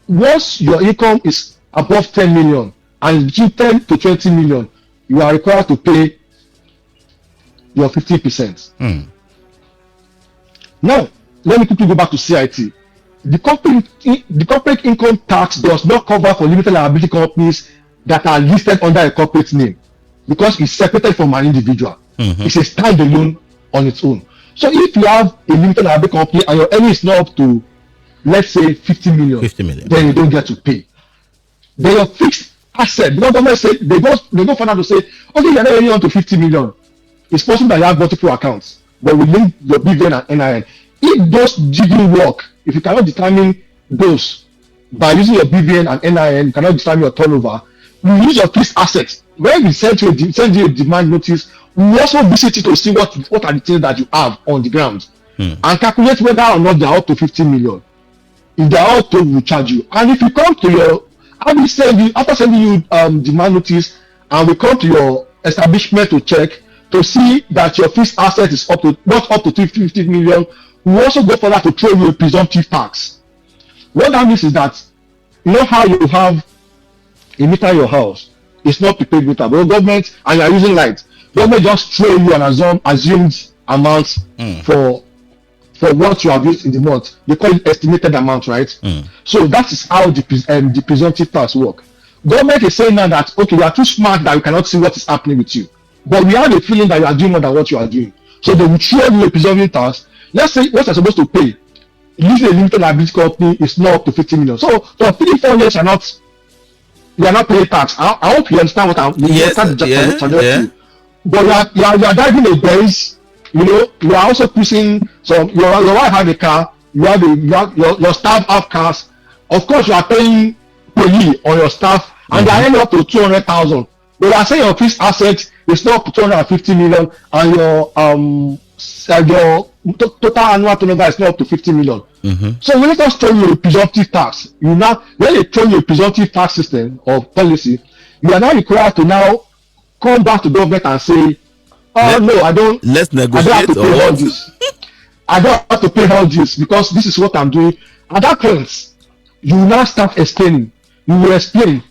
once your income is above 10 million and between 10 to 20 million, you are required to pay your 50%. Now, let me quickly go back to CIT. The corporate income tax does not cover for limited liability companies that are listed under a corporate name, because it's separated from an individual. It's a standalone on its own. So if you have a limited liability company and your earning is not up to, let's say, 50 million, 50 million, then you don't get to pay. Then your fixed asset, because government say they go further to say, okay, you're not earning on to 50 million. It's possible that you have multiple accounts, but we link your BVN and NIN. If those didn't work, if you cannot determine those by using your BVN and NIN, you cannot determine your turnover, you use your fixed assets. When we send you a demand notice, we also visit it to see what are the things that you have on the ground and calculate whether or not they are up to 50 million. If they are up to, we will charge you. And if you come to your, after sending you demand notice, and we come to your establishment to check to see that your fixed asset is up to not up to 50 million, we also go further to throw you a presumptive tax. What that means is that, you know how you have a meter in your house, it's not prepaid meter, but government, and you are using light, government just throw you an assumed amount for what you have used in the month. They call it estimated amount, right? So that is how the presumptive tax work. Government is saying now that, okay, you are too smart that you cannot see what is happening with you, but we have a feeling that you are doing more than what you are doing. So they will throw you a presumptive tax. Let's say what you're supposed to pay, usually a limited liability company is not up to 50 million. So for 3-4 years, you are not paying tax. I hope you understand what I'm suggesting. But you are driving a Benz. You know, you are also pushing some. Your wife have a car. Your staff have cars. Of course, you are paying pay on your staff, and they are ending up to 200,000. But you are saying your fixed asset is not up to 250 million, and your total annual turnover is not up to 50 million. So when they throw you a presumptive tax, when they throw you a presumptive tax system or policy, you are now required to now come back to government and say, I don't. Let's negotiate. I don't have to pay all this. I don't have to pay all this because this is what I'm doing. At that point, you will now start explaining. You will explain.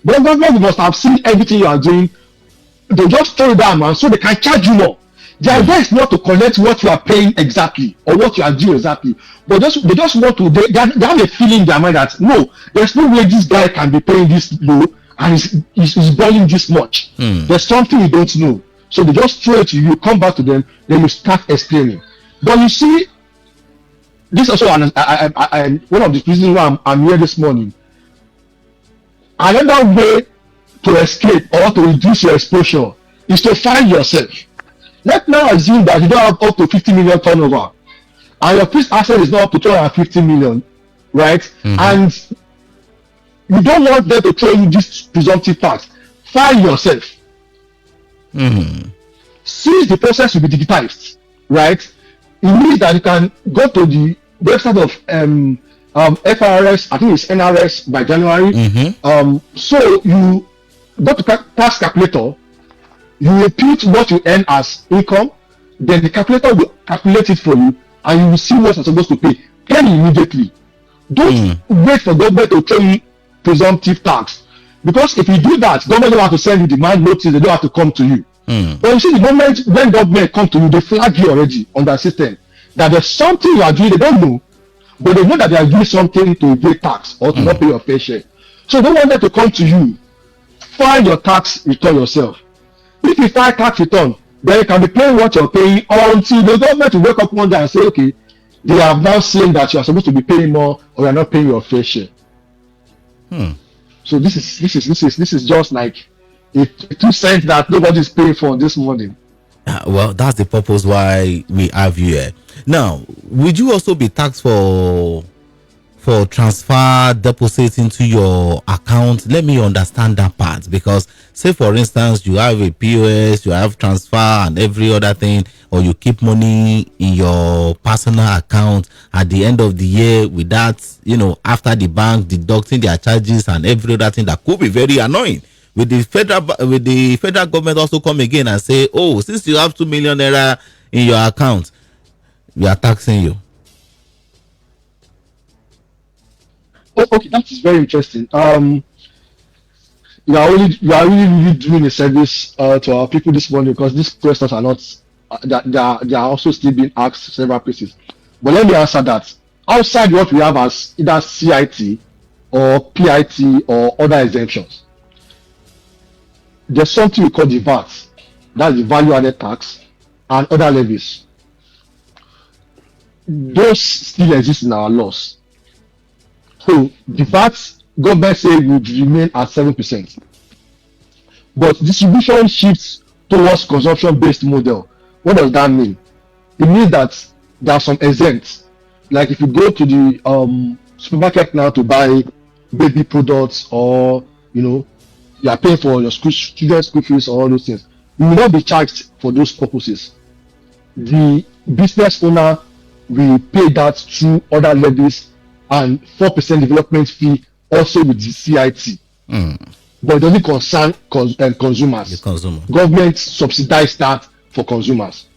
But government must have seen everything you are doing. They just throw it down, man, so they can charge you more. The idea is not to collect what you are paying exactly or what you are doing exactly, but they just want to. They have a feeling in their mind that no, there's no way this guy can be paying this low and he's burning this much. There's something you don't know. So they just throw it to you, come back to them, then you start explaining. But you see, this also one of the reasons why I'm here this morning. Another way to escape or to reduce your exposure is to find yourself. Let's now assume that you don't have up to 50 million turnover, and your fixed asset is not up to 250 million, right? And you don't want them to throw you this presumptive tax. Find yourself. Since the process will be digitized, right? It means that you can go to the website of FRS, I think it's NRS by January. So you go to tax calculator, you input what you earn as income, then the calculator will calculate it for you, and you will see what you're supposed to pay. Pay immediately. Don't wait for government to throw you presumptive tax, because if you do that, government don't have to send you demand notice. They don't have to come to you. But you see, when government come to you, they flag you already on that system that there's something you are doing. They don't know, but they know that they are doing something to evade tax or to not pay your fair share. So they want them to come to you. File your tax return yourself. If you file tax return, then you can be paying what you're paying until the government will wake up one day and say, okay, they have now seen that you are supposed to be paying more or you are not paying your fair share. So this is just like a 2 cents that nobody is paying for this morning. Well, that's the purpose why we have you here. Now, would you also be taxed for transfer deposits into your account? Let me understand that part, because say for instance you have a POS, you have transfer and every other thing, or you keep money in your personal account at the end of the year with that, after the bank deducting their charges and every other thing, that could be very annoying. With the federal government also come again and say, oh, since you have 2 million naira in your account, we are taxing you. Okay, that is very interesting. You are really doing a service to our people this morning, because these questions are not they are also still being asked several places. But let me answer that. Outside what we have as either CIT or PIT or other exemptions, there's something we call the VAT, that's the value added tax, and other levies. those still exist in our laws. So the VAT government say would remain at 7%, but distribution shifts towards consumption-based model. What does that mean? It means that there are some exempts. Like if you go to the supermarket now to buy baby products, or you are paying for your children's school fees or all those things, you will not be charged for those purposes. The business owner will pay that through other levies and 4% development fee also with the CIT. But it doesn't concern consumers. The consumer. Government subsidize that for consumers.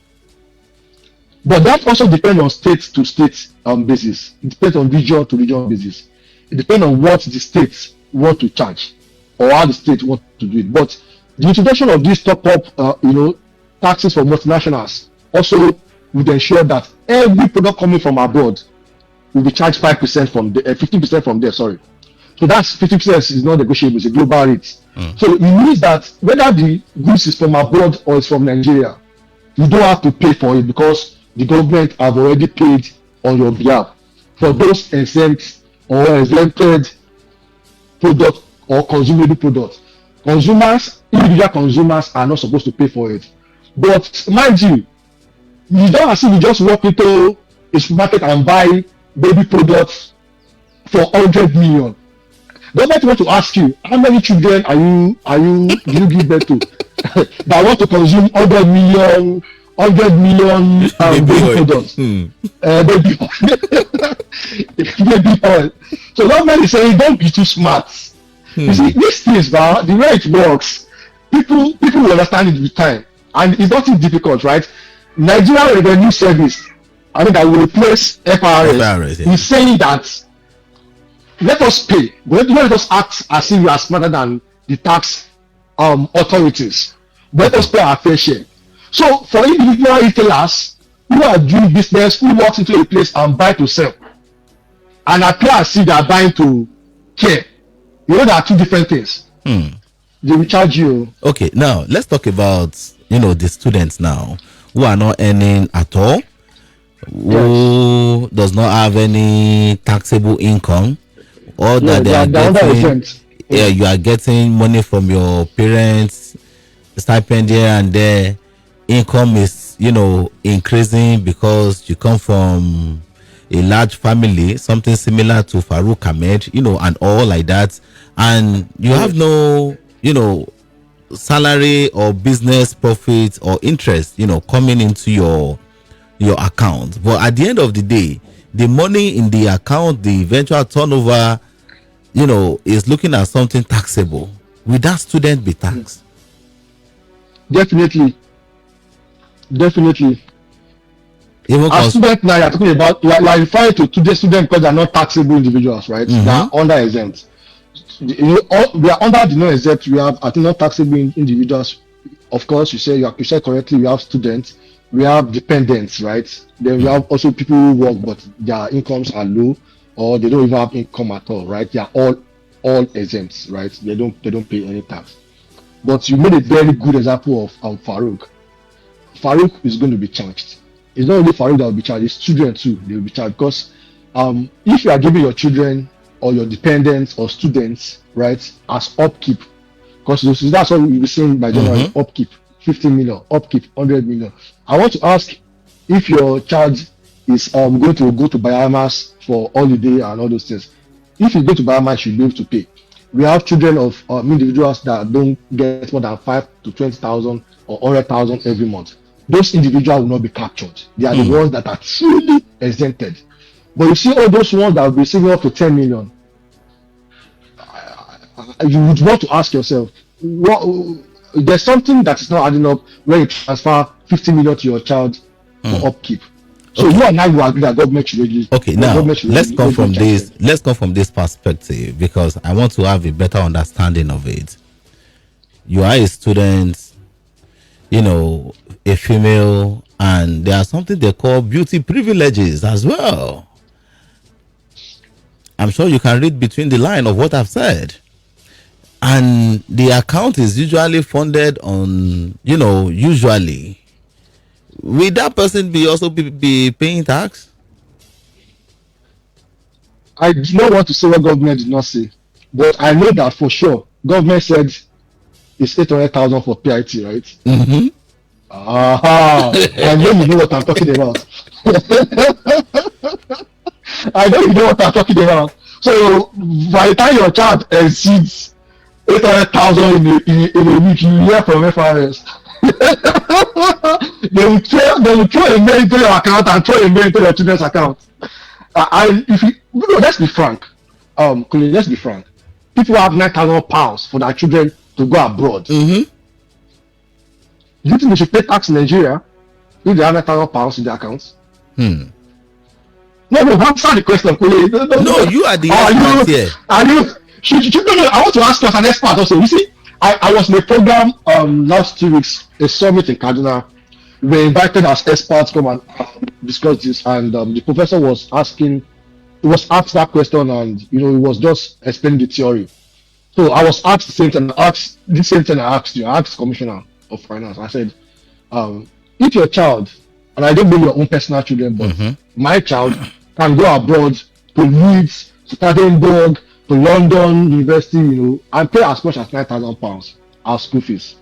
But that also depends on state to state basis. It depends on region to region basis. It depends on what the states want to charge or how the state want to do it. But the introduction of these top-up, taxes for multinationals also would ensure that every product coming from abroad will be charged 5% from the 15% from there. Sorry, so that's 50% is not negotiable. It's a global rate. So it means that whether the goods is from abroad or it's from Nigeria, you don't have to pay for it because the government have already paid on your behalf for those exempt or exempted product or consumable products. Individual consumers are not supposed to pay for it. But mind you, you don't as if you just walk into a supermarket and buy baby products for 100 million. Government want to ask you, how many children do you give birth to that want to consume 100 million baby products? Baby oil. So government is saying, don't be too smart. You see, these things, the way it works, people will understand it with time, and it's not too difficult, right? Nigeria Revenue Service, that will replace FRS, is saying that let us pay, but let us act as if we are smarter than the tax authorities. But let us pay our fair share. So for individual retailers who are doing business, who walks into a place and buy to sell, and appear as if they are buying to care, there are two different things. They will charge you. Okay, now let's talk about the students now who are not earning at all, who does not have any taxable income, or that they are getting. You are getting money from your parents, stipend here and there. Income is increasing because you come from a large family, something similar to Farouk Ahmed, and all like that, and you have no salary or business profit or interest coming into your account. But at the end of the day, the money in the account, the eventual turnover is looking at something taxable. Will that student be taxed? Definitely. Even as students now, you're talking about, you are referring to today's students because they are not taxable individuals, right? They are under exempt. We are under the non-exempt. We have, not taxable individuals. Of course, you said correctly. We have students, we have dependents, right? Then we have also people who work, but their incomes are low, or they don't even have income at all, right? They are all exempt, right? They don't pay any tax. But you made a very good example of Farouk. Farouk is going to be charged. It's not only Farouk that will be charged, it's children too. They will be charged because if you are giving your children or your dependents or students, right, as upkeep, because that's what we'll be saying by January, upkeep, 50 million, upkeep, 100 million. I want to ask if your child is going to go to Bahamas for holiday and all those things. If you go to Bahamas, you should be able to pay. We have children of individuals that don't get more than 5 to 20,000 or 100,000 every month. Those individuals will not be captured. They are the ones that are truly exempted. But you see all those ones that will be receiving up to 10 million. You would want to ask yourself, there's something that is not adding up when you transfer 50 million to your child for upkeep. So you and I will agree that government should really. Okay, now let's come from this. Let's come from this perspective because I want to have a better understanding of it. You are a student, a female, and there are something they call beauty privileges as well. I'm sure you can read between the line of what I've said. And the account is usually funded on, usually. Will that person be also be paying tax? I do not want to say what government did not say, but I know that for sure government said it's 800,000 for PIT, right? Mm-hmm. I know you know what I'm talking about. I know you know what I'm talking about. So by the time your child exceeds 800,000 in a week, you hear from FRS. they will throw a mail into your account and throw a mail into your children's account. Let's be frank. Colin, let's be frank. People have £9,000 for their children to go abroad. Mm-hmm. Do you think they should pay tax in Nigeria if they have £9,000 in their accounts? No, answer the question, Colin. No, you are the expert here. Are you? I want to ask you as an expert also. You see, I was in a program last 2 weeks, a summit in Kaduna. We were invited as experts to come and discuss this, and the professor was asking, he was asked that question, and he was just explaining the theory. So I was asked the same thing. I asked you. I asked Commissioner of Finance. I said, if your child, and I don't mean your own personal children, but my child can go abroad to Leeds, to Edinburgh, to London University, and pay as much as £9,000 as school fees,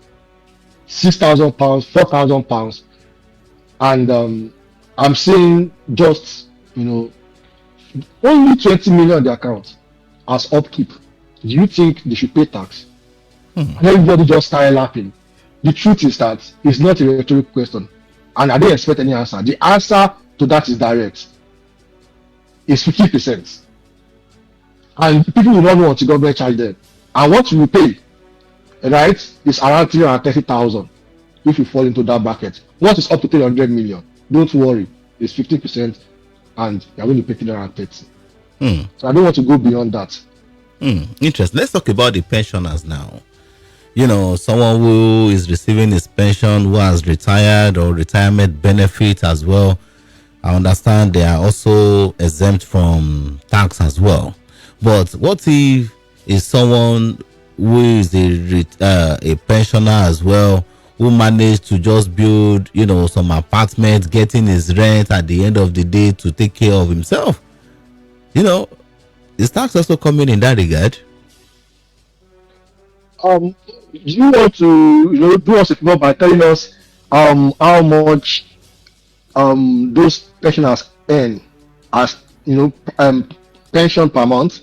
£6,000, £4,000, and I'm seeing just only 20 million in the account as upkeep. Do you think they should pay tax? And everybody just started laughing. The truth is that it's not a rhetorical question, and I didn't expect any answer. The answer to that is direct. It's 50%. And people will not know what the government charge them. And what you will pay, right, is around 330,000 if you fall into that bracket. What is up to 300 million? Don't worry, it's 50%, and you're going to pay 330. So I don't want to go beyond that. Interesting. Let's talk about the pensioners now. Someone who is receiving his pension, who has retired or retirement benefit as well. I understand they are also exempt from tax as well. But what if is someone who is a pensioner as well, who managed to just build, some apartments, getting his rent at the end of the day to take care of himself? Is tax also coming in that regard? You want to do us a favor by telling us how much those pensioners earn as pension per month?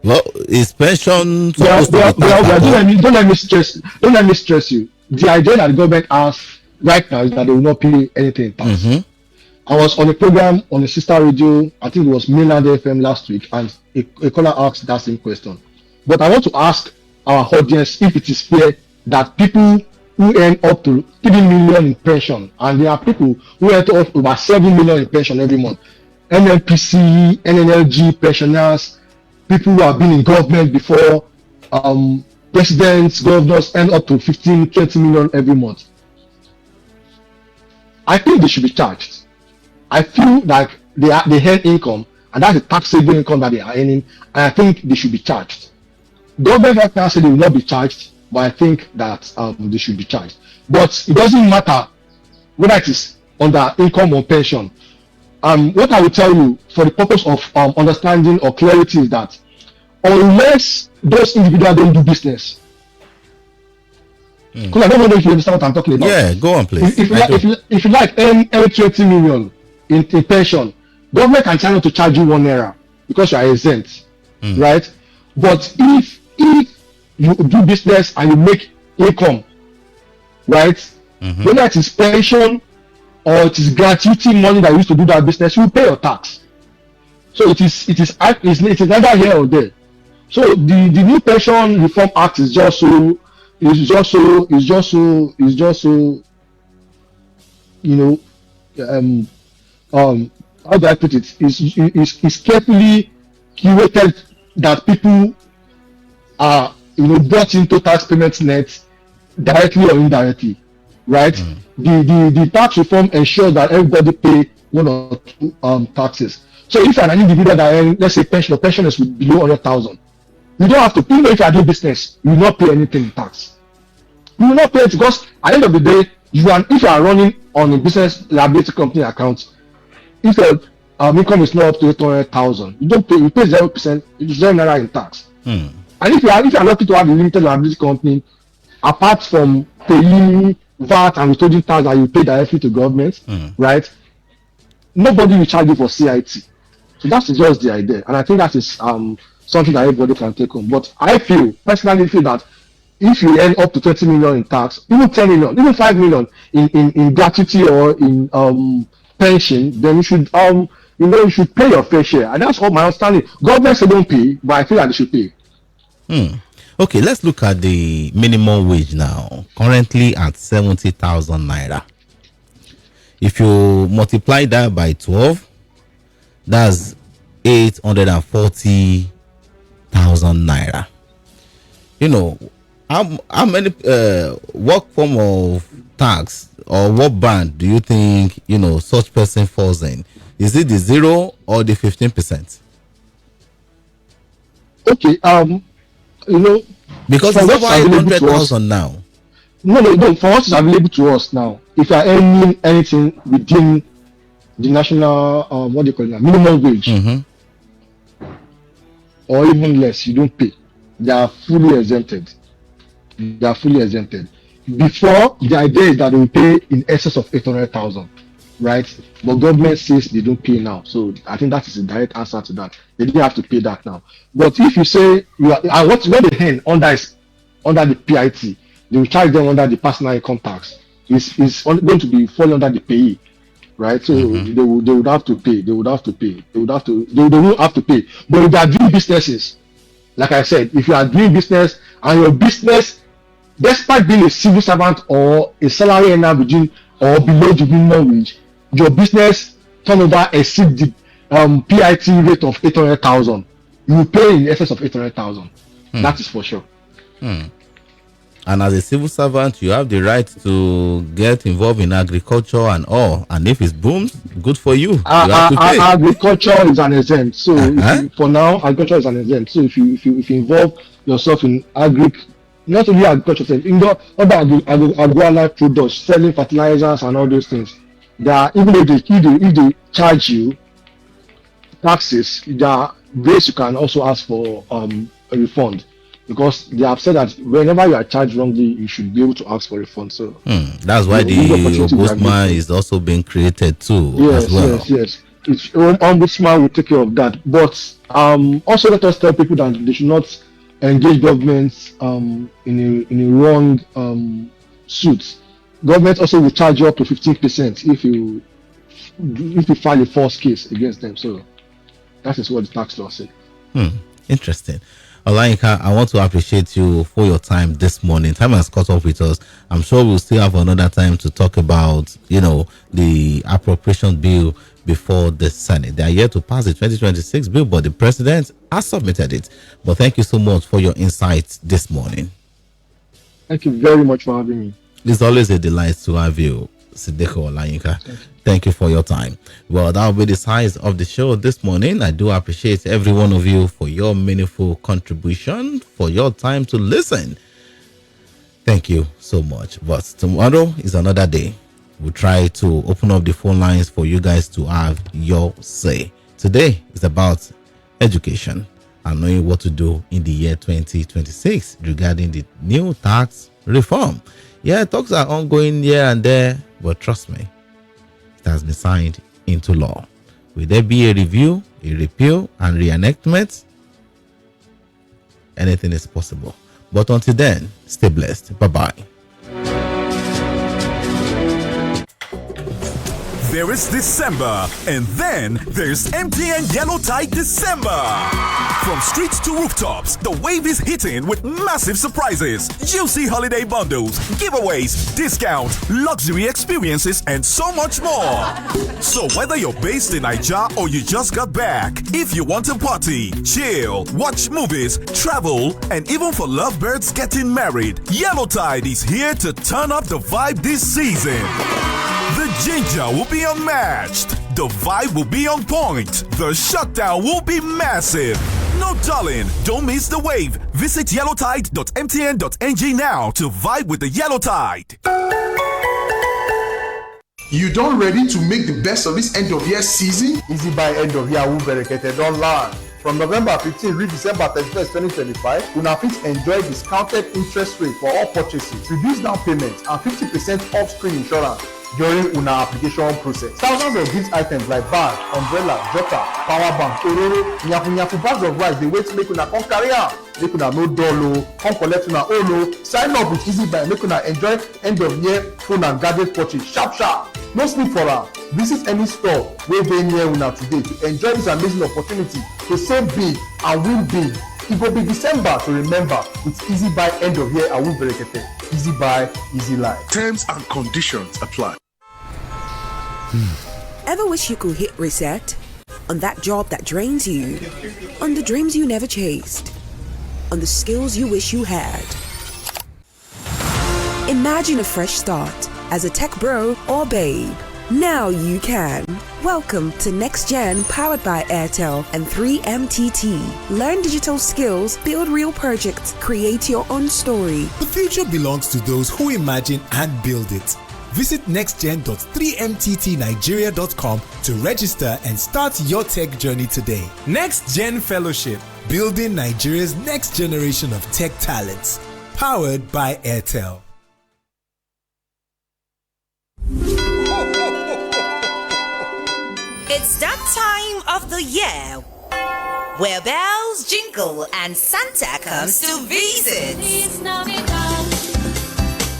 Well, is pension supposed to be don't let me stress you. The idea that the government has right now is that they will not pay anything in tax. I was on a program on a sister radio, I think it was Mainland FM last week, and a caller asked that same question. But I want to ask our audience if it is fair that people who earn up to 3 million in pension, and there are people who earn up over 7 million in pension every month, NNPC, NNLG pensioners, people who have been in government before, presidents, governors earn up to 15, 20 million every month. I think they should be charged. I feel like they earn income, and that's a taxable income that they are earning, and I think they should be charged. Government right now said they will not be charged, but I think that they should be charged. But it doesn't matter whether it is under income or pension. What I will tell you for the purpose of understanding or clarity is that unless those individuals don't do business, because I don't know if you understand what I'm talking about. Yeah, go on, please. If you like earn 20 million in pension, government can try not to charge you €1 because you are exempt, right? But if you do business and you make income, right? Whether it is pension or it is gratuity money that you used to do that business, you pay your tax. So it is neither here or there. So the new Pension Reform Act is just so how do I put it? Is carefully curated that people are brought into tax payment net directly or indirectly, right? The tax reform ensures that everybody pay one or two taxes. So if an individual that let's say pension is below 100,000, you don't have to. Even if you are doing business, you will not pay anything in tax. You will not pay it because at the end of the day, if you are running on a business liability company account, if income is not up to 800,000, you don't pay. You pay 0%, 0 naira in tax. And if you are lucky to have a limited liability company, apart from paying VAT and withholding tax that you pay directly to government, right? Nobody will charge you for CIT. So that's just the idea, and I think that is something that everybody can take home. But I personally feel that if you earn up to 20 million in tax, even 10 million, even 5 million in gratuity or in pension, then you should you should pay your fair share, and that's all my understanding. Governments don't pay, but I feel that they should pay. Okay, let's look at the minimum wage now. Currently at 70,000 naira. If you multiply that by 12, that's 840,000 naira. You know, how many what form of tax or what band do you think such person falls in? Is it the 0 or the 15%? Okay, because it's over 800,000 now. No. For what is available to us now, if you are earning anything within the national minimum wage, or even less, you don't pay. They are fully exempted. Before, the idea is that they will pay in excess of 800,000, right? But government says they don't pay now, so I think that is a direct answer to that. They didn't have to pay that now. But if you say what they earn under the PIT, they will charge them under the personal income tax. It's going to be fall under the payee, right? So they would have to pay. They won't have to pay. But if they are doing businesses, like I said, if you are doing business and your business, despite being a civil servant or a salary earner within or below the minimum wage, your business turnover exceed the PIT rate of 800,000, you will pay in excess of 800,000. That is for sure. And as a civil servant, you have the right to get involved in agriculture and all. And if it booms, good for you. You have to pay. Agriculture is an exempt. So for now, agriculture is an exempt. So if you involve yourself in not only agriculture, in other agro-allied products, selling fertilizers and all those things, even if they charge you taxes, there are ways you can also ask for a refund. Because they have said that whenever you are charged wrongly, you should be able to ask for a refund. So that's why the ombudsman is also being created too. Yes, as well. yes. Ombudsman will take care of that. But also let us tell people that they should not engage governments in a wrong suit. Government also will charge you up to 15% if you file a false case against them. So that is what the tax law says. Interesting. Olayinka, I want to appreciate you for your time this morning. Time has caught up with us. I'm sure we'll still have another time to talk about, the appropriation bill before the Senate. They are yet to pass the 2026 bill, but the president has submitted it. But thank you so much for your insights this morning. Thank you very much for having me. It's always a delight to have you, Sadiku Olayinka. Thank you for your time. Well, that will be the size of the show this morning. I do appreciate every one of you for your meaningful contribution, for your time to listen. Thank you so much. But tomorrow is another day. We'll try to open up the phone lines for you guys to have your say. Today is about education and knowing what to do in the year 2026 regarding the new tax reform. Yeah, talks are ongoing here and there, but trust me, it has been signed into law. Will there be a review, a repeal, and reenactment? Anything is possible. But until then, stay blessed. Bye-bye. There is December, and then there's MTN Yellow Tide December. From streets to rooftops, the wave is hitting with massive surprises, juicy holiday bundles, giveaways, discounts, luxury experiences, and so much more. So whether you're based in Nigeria or you just got back, if you want to party, chill, watch movies, travel, and even for lovebirds getting married, Yellow Tide is here to turn up the vibe this season. The ginger will be unmatched. The vibe will be on point. The shutdown will be massive. No darling, don't miss the wave. Visit yellowtide.mtn.ng now to vibe with the Yellow Tide. You don ready to make the best of this end of year season? Easy buy end of year Berekete don land. From November 15 reach December 31st, 2025, una fit enjoy discounted interest rate for all purchases, reduced down payment, and 50% off-screen insurance during una application process. Thousands of gift items like bag, umbrella, jotter, power bank, ororo, nyafu bags of rice dey wait make una come carry am. Make una no dull o, come collect una own o. Sign up with Easy Buy make una enjoy end of year phone and gadget purchase sharp sharp. No sleep for am. Visit any store wey dey near una today to enjoy this amazing opportunity to save big and win big. E go be December to remember with Easy Buy end of year and Berekete. Easy Buy, easy life. Terms and conditions apply. Ever wish you could hit reset on that job that drains you, on the dreams you never chased, on the skills you wish you had? Imagine a fresh start as a tech bro or babe. Now you can. Welcome to Next Gen, powered by Airtel and 3MTT. Learn digital skills, build real projects, create your own story. The future belongs to those who imagine and build it. Visit nextgen.3mttnigeria.com to register and start your tech journey today. Next Gen Fellowship, building Nigeria's next generation of tech talents. Powered by Airtel. It's that time of the year where bells jingle and Santa comes to visit.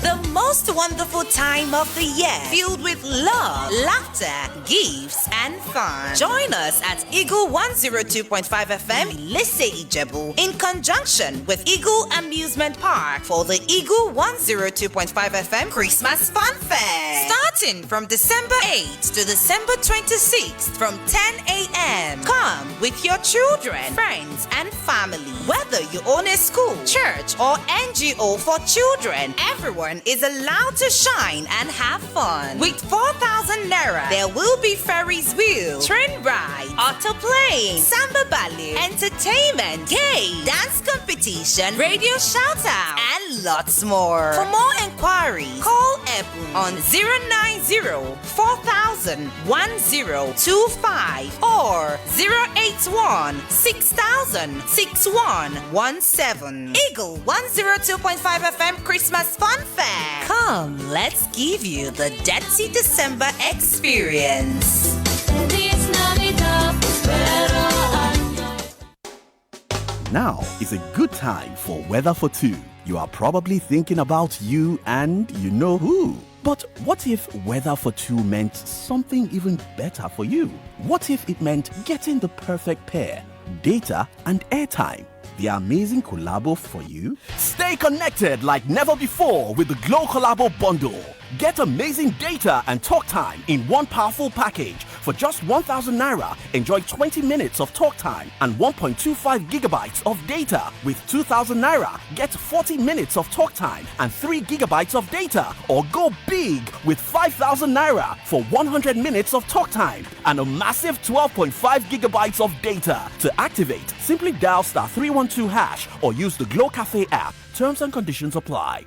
The most wonderful time of the year, filled with love, laughter, gifts, and fun. Join us at Eagle 102.5 FM, Ilese Ijebu, in conjunction with Eagle Amusement Park for the Eagle 102.5 FM Christmas Fun Fair. Starting from December 8th to December 26th from 10 a.m. Come with your children, friends, and family. Whether you own a school, church, or NGO for children, everyone is allowed to shine and have fun. With 4,000 naira, there will be Ferris wheel, train ride, auto playing, samba ballet, entertainment, game, dance competition, radio shout out, and lots more. For more inquiries, call Ebu on 090-4000-1025 or 081-6000-6117. Eagle 102.5 FM Christmas Fun Fair. Come, let's give you the Dirty December experience. Now is a good time for Weather for Two. You are probably thinking about you and you know who. But what if Weather for Two meant something even better for you? What if it meant getting the perfect pair, data and airtime? The amazing collabo for you? Stay connected like never before with the Glow Collabo Bundle. Get amazing data and talk time in one powerful package. For just 1,000 naira, enjoy 20 minutes of talk time and 1.25 gigabytes of data. With 2,000 naira, get 40 minutes of talk time and 3 gigabytes of data. Or go big with 5,000 naira for 100 minutes of talk time and a massive 12.5 gigabytes of data. To activate, simply dial *312# or use the Glow Cafe app. Terms and conditions apply.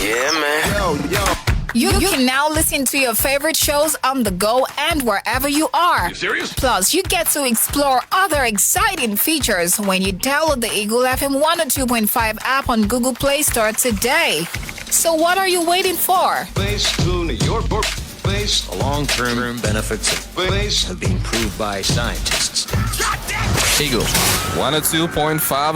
Yeah, man. Yo. You can now listen to your favorite shows on the go and wherever you are. You serious? Plus, you get to explore other exciting features when you download the Eagle FM 102.5 app on Google Play Store today. So what are you waiting for? Place to New York. The long-term benefits of space have been proved by scientists. Eagle 102.5